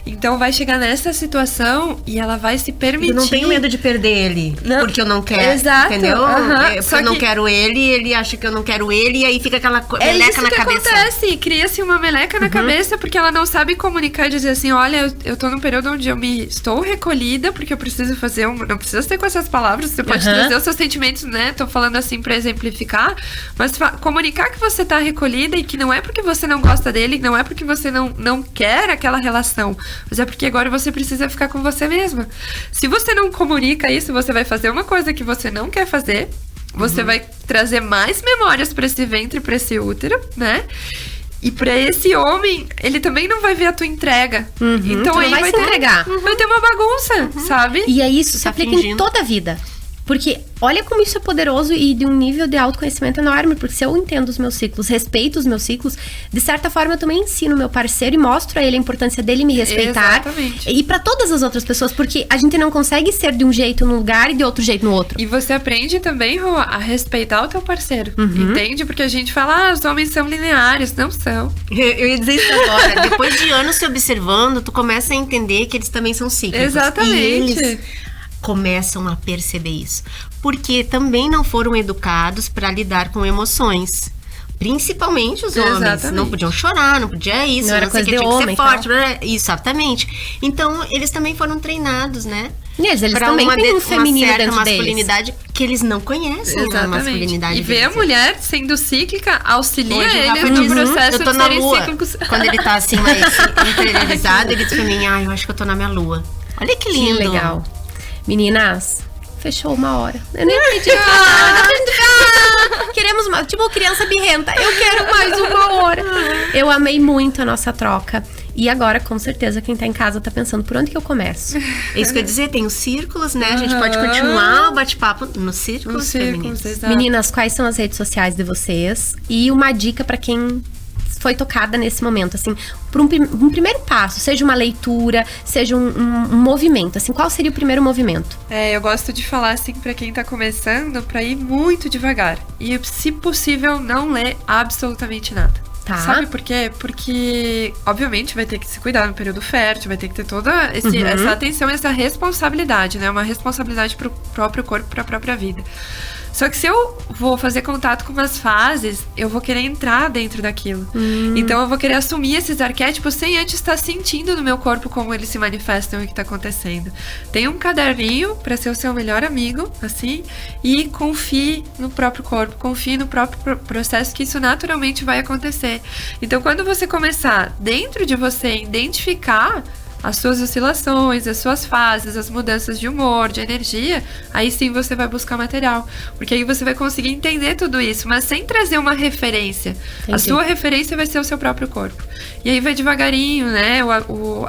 Então vai chegar nessa situação e ela vai se permitir. Eu não tenho medo de perder ele, porque eu não quero, exato, entendeu? Porque eu não quero ele acha que eu não quero ele, e aí fica aquela meleca na cabeça. Acontece, cria-se uma meleca na cabeça, porque ela não sabe comunicar e dizer assim, olha, eu tô num período onde eu estou recolhida, porque eu preciso fazer não precisa ser com essas palavras, você pode trazer os seus sentimentos, né? Tô falando assim pra exemplificar, mas comunicar que você tá recolhida e que não é porque você não gosta dele, não é porque você não quer aquela relação, mas é porque agora você precisa ficar com você mesma. Se você não comunica isso, você vai fazer uma coisa que você não quer fazer, você vai trazer mais memórias pra esse ventre, pra esse útero, né? E pra esse homem, ele também não vai ver a tua entrega. Então tu aí vai se entregar. Vai ter uma bagunça, sabe? E é isso, se aplica em toda a vida. Porque olha como isso é poderoso e de um nível de autoconhecimento enorme. Porque se eu entendo os meus ciclos, respeito os meus ciclos, de certa forma eu também ensino o meu parceiro e mostro a ele a importância dele me respeitar. Exatamente. E pra todas as outras pessoas, porque a gente não consegue ser de um jeito num lugar e de outro jeito no outro. E você aprende também, Rô, a respeitar o teu parceiro, entende? Porque a gente fala, os homens são lineares, não são. Eu ia dizer isso agora. Depois de anos se observando, tu começa a entender que eles também são cíclicos. Exatamente. E eles começam a perceber isso, porque também não foram educados para lidar com emoções, principalmente os homens. Exatamente. Não podiam chorar, não podia isso, não era coisa que, de tinha homem, que ser forte, exatamente. Então eles também foram treinados, né? E eles também têm um feminino uma certa dentro masculinidade deles. Que eles não conhecem. A masculinidade e ver a mulher sendo cíclica auxilia hoje, eles no processo eu tô de na serem lua. cíclicos. Quando ele tá assim mais interiorizado, ele diz pra mim, eu acho que eu tô na minha lua. Olha que lindo. Que legal. Meninas, fechou 1 hora. Eu nem acredito. Queremos mais. Tipo, criança birrenta. Eu quero mais 1 hora. Eu amei muito a nossa troca. E agora, com certeza, quem tá em casa tá pensando, por onde que eu começo? É isso que eu ia dizer, tem os círculos, né? A gente pode continuar o bate-papo nos círculos femininos. Meninas, quais são as redes sociais de vocês? E uma dica pra quem foi tocada nesse momento, assim, por um primeiro passo, seja uma leitura, seja um movimento, assim, qual seria o primeiro movimento? Eu gosto de falar, assim, pra quem tá começando, pra ir muito devagar. E, se possível, não ler absolutamente nada. Tá. Sabe por quê? Porque, obviamente, vai ter que se cuidar no período fértil, vai ter que ter toda essa atenção, essa responsabilidade, né? Uma responsabilidade pro próprio corpo, pra própria vida. Só que se eu vou fazer contato com umas fases, eu vou querer entrar dentro daquilo. Então eu vou querer assumir esses arquétipos sem antes estar sentindo no meu corpo como eles se manifestam e o que está acontecendo. Tem um caderninho para ser o seu melhor amigo, assim, e confie no próprio corpo, confie no próprio processo, que isso naturalmente vai acontecer. Então quando você começar dentro de você identificar as suas oscilações, as suas fases, as mudanças de humor, de energia, aí sim você vai buscar material. Porque aí você vai conseguir entender tudo isso, mas sem trazer uma referência. Entendi. A sua referência vai ser o seu próprio corpo. E aí vai devagarinho, né?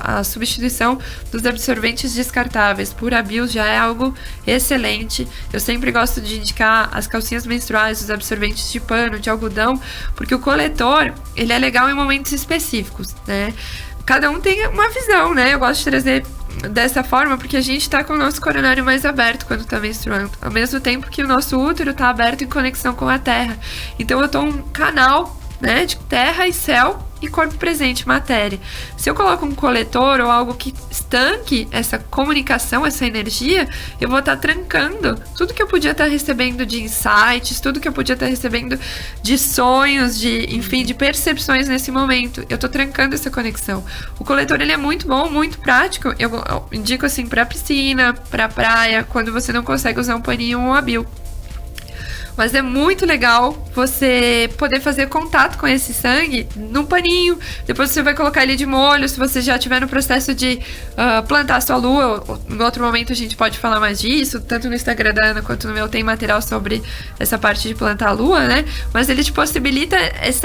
A substituição dos absorventes descartáveis por Abios já é algo excelente. Eu sempre gosto de indicar as calcinhas menstruais, os absorventes de pano, de algodão, porque o coletor, ele é legal em momentos específicos, né? Cada um tem uma visão, né? Eu gosto de trazer dessa forma porque a gente tá com o nosso coronário mais aberto quando tá menstruando. Ao mesmo tempo que o nosso útero tá aberto em conexão com a terra. Então eu tô um canal, né, de terra e céu e corpo presente, matéria. Se eu coloco um coletor ou algo que estanque essa comunicação, essa energia, eu vou estar trancando tudo que eu podia estar recebendo de insights, tudo que eu podia estar recebendo de sonhos, enfim, de percepções nesse momento. Eu tô trancando essa conexão. O coletor, ele é muito bom, muito prático. Eu indico assim pra piscina, pra praia, quando você não consegue usar um paninho ou um abil. Mas é muito legal você poder fazer contato com esse sangue num paninho. Depois você vai colocar ele de molho. Se você já estiver no processo de plantar a sua lua, em outro momento a gente pode falar mais disso. Tanto no Instagram da Ana quanto no meu tem material sobre essa parte de plantar a lua, né? Mas ele te possibilita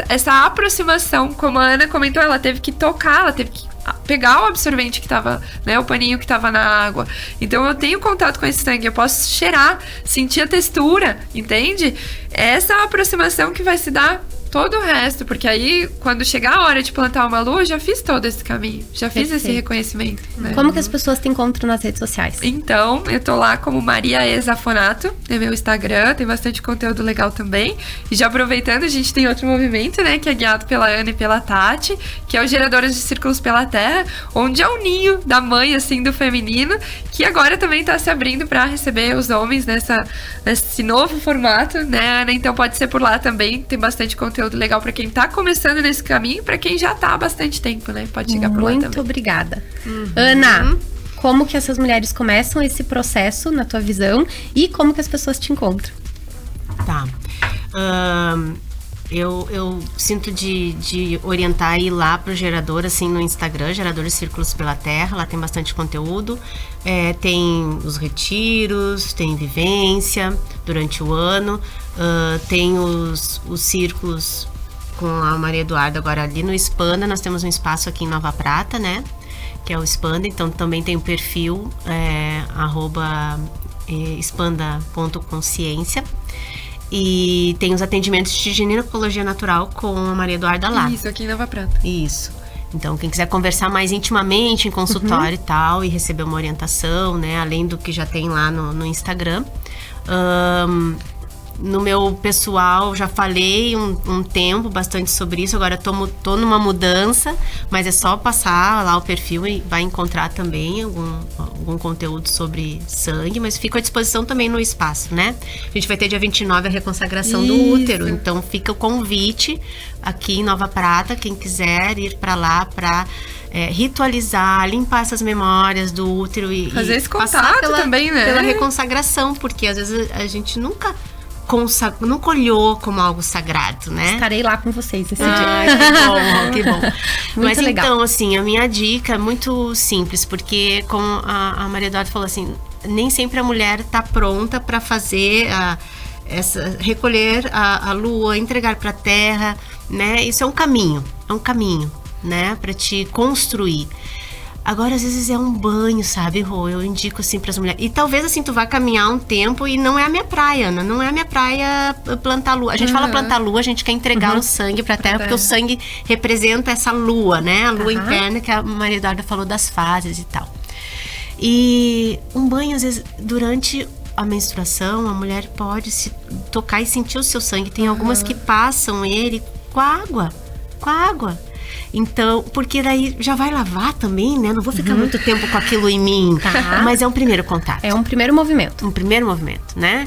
essa aproximação. Como a Ana comentou, ela teve que tocar, ela teve que pegar o absorvente que tava, né, o paninho que tava na água. Então eu tenho contato com esse sangue, eu posso cheirar, sentir a textura, entende? Essa aproximação que vai se dar todo o resto, porque aí, quando chegar a hora de plantar uma lua, eu já fiz todo esse caminho, já fiz esse reconhecimento. Né? Como que as pessoas te encontram nas redes sociais? Então, eu tô lá como Maria Esafonato, no meu Instagram, tem bastante conteúdo legal também. E já aproveitando, a gente tem outro movimento, né, que é guiado pela Ana e pela Tati, que é o Geradoras de Círculos pela Terra, onde é o ninho da mãe, assim, do feminino, que agora também tá se abrindo para receber os homens nesse novo formato, né, Ana? Então pode ser por lá também, tem bastante conteúdo legal para quem tá começando nesse caminho e para quem já tá há bastante tempo, né? Pode chegar por lá também. Muito obrigada. Ana, como que essas mulheres começam esse processo, na tua visão, e como que as pessoas te encontram? Tá. Eu sinto de orientar ir lá pro gerador, assim, no Instagram, Geradores Círculos pela Terra. Lá tem bastante conteúdo. Tem os retiros, tem vivência durante o ano. Tem os círculos com a Maria Eduarda agora ali no Expanda. Nós temos um espaço aqui em Nova Prata, né? Que é o Expanda. Então também tem o perfil @expanda.consciência. E tem os atendimentos de ginecologia natural com a Maria Eduarda lá. Isso, aqui em Nova Prata. Isso. Então, quem quiser conversar mais intimamente em consultório e tal, e receber uma orientação, né? Além do que já tem lá no Instagram. No meu pessoal, já falei um tempo bastante sobre isso. Agora tô numa mudança, mas é só passar lá o perfil e vai encontrar também algum conteúdo sobre sangue. Mas fico à disposição também no espaço, né? A gente vai ter dia 29 a reconsagração do útero. Então fica o convite aqui em Nova Prata, quem quiser ir para lá para ritualizar, limpar essas memórias do útero e fazer esse contato também, né? Pela reconsagração, porque às vezes a gente nunca olhou como algo sagrado, né? Estarei lá com vocês esse dia. Que bom. Mas legal. Então, assim, a minha dica é muito simples, porque como a Maria Eduarda falou assim, nem sempre a mulher tá pronta para fazer recolher a lua, entregar para a terra, né? Isso é um caminho, né? Para te construir. Agora, às vezes é um banho, sabe, Rô? Eu indico, assim, pras mulheres. E talvez, assim, tu vai caminhar um tempo e não é a minha praia, Ana. Não é a minha praia plantar lua. A gente fala plantar lua, a gente quer entregar o sangue pra terra, porque o sangue representa essa lua, né? A lua interna, que a Maria Eduarda falou das fases e tal. E um banho, às vezes, durante a menstruação, a mulher pode se tocar e sentir o seu sangue. Tem algumas que passam ele com água. Então, porque daí já vai lavar também, né? Não vou ficar muito tempo com aquilo em mim. Tá. Mas é um primeiro contato. É um primeiro movimento. Né?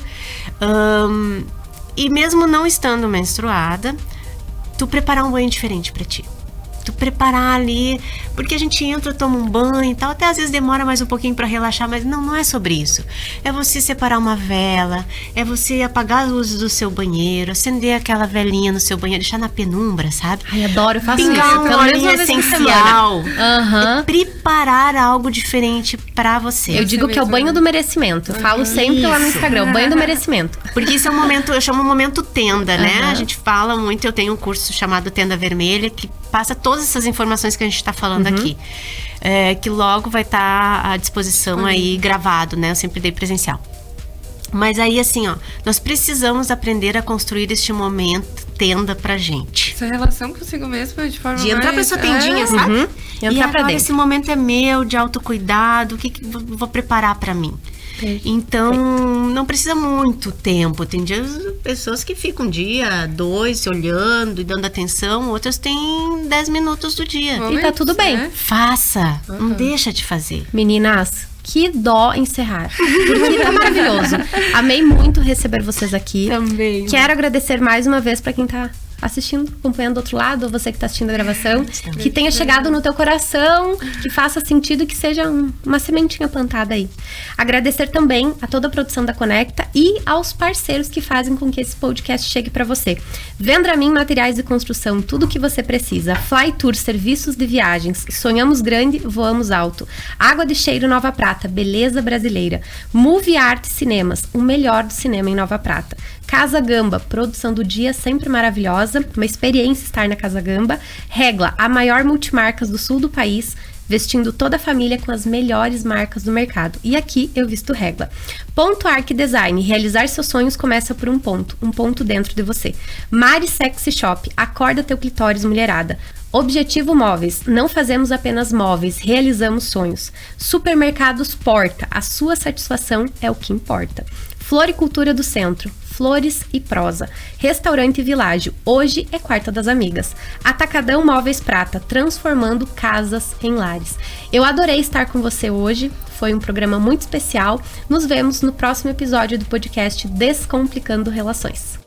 E mesmo não estando menstruada, tu preparar um banho diferente pra ti. Tu preparar ali, porque a gente entra, toma um banho e tal, até às vezes demora mais um pouquinho pra relaxar, mas não é sobre isso. É você separar uma vela, é você apagar as luzes do seu banheiro, acender aquela velinha no seu banheiro, deixar na penumbra, sabe? Ai, adoro, eu faço pingar isso. um óleo essencial. É preparar algo diferente pra você. Eu digo que é o banho do merecimento. Falo sempre lá no Instagram, o banho do merecimento. Porque isso é um momento, eu chamo um momento tenda, né? A gente fala muito, eu tenho um curso chamado Tenda Vermelha, que passa todas essas informações que a gente está falando aqui. Que logo vai estar à disposição aí gravado, né? Eu sempre dei presencial. Mas aí, assim, ó, nós precisamos aprender a construir este momento tenda pra gente. Essa relação consigo mesma de forma de entrar pra sua tendinha, sabe? E entrar pra dentro. Esse momento é meu, de autocuidado, o que vou preparar pra mim? Então, não precisa muito tempo. Tem pessoas que ficam um dia, 2, se olhando e dando atenção. Outras têm 10 minutos do dia. E tá tudo bem. né? Faça. Não deixa de fazer. Meninas, que dó encerrar. Porque tá maravilhoso. Amei muito receber vocês aqui. Também. Quero agradecer mais uma vez pra quem tá assistindo, acompanhando do outro lado, ou você que tá assistindo a gravação, que tenha chegado no teu coração, que faça sentido e que seja uma sementinha plantada aí. Agradecer também a toda a produção da Conecta e aos parceiros que fazem com que esse podcast chegue para você. Vendramin Materiais de Construção, tudo o que você precisa. Fly Tour, serviços de viagens. Sonhamos grande, voamos alto. Água de Cheiro Nova Prata, beleza brasileira. Movie Art Cinemas, o melhor do cinema em Nova Prata. Casa Gamba, produção do dia sempre maravilhosa, uma experiência estar na Casa Gamba. Regla, a maior multimarcas do sul do país, vestindo toda a família com as melhores marcas do mercado. E aqui eu visto Regla. Ponto Arc Design, realizar seus sonhos começa por um ponto dentro de você. Mari Sexy Shop, acorda teu clitóris, mulherada. Objetivo Móveis, não fazemos apenas móveis, realizamos sonhos. Supermercados Porta, a sua satisfação é o que importa. Floricultura do Centro, flores e prosa. Restaurante Világio, hoje é Quarta das Amigas. Atacadão Móveis Prata, transformando casas em lares. Eu adorei estar com você hoje, foi um programa muito especial. Nos vemos no próximo episódio do podcast Descomplicando Relações.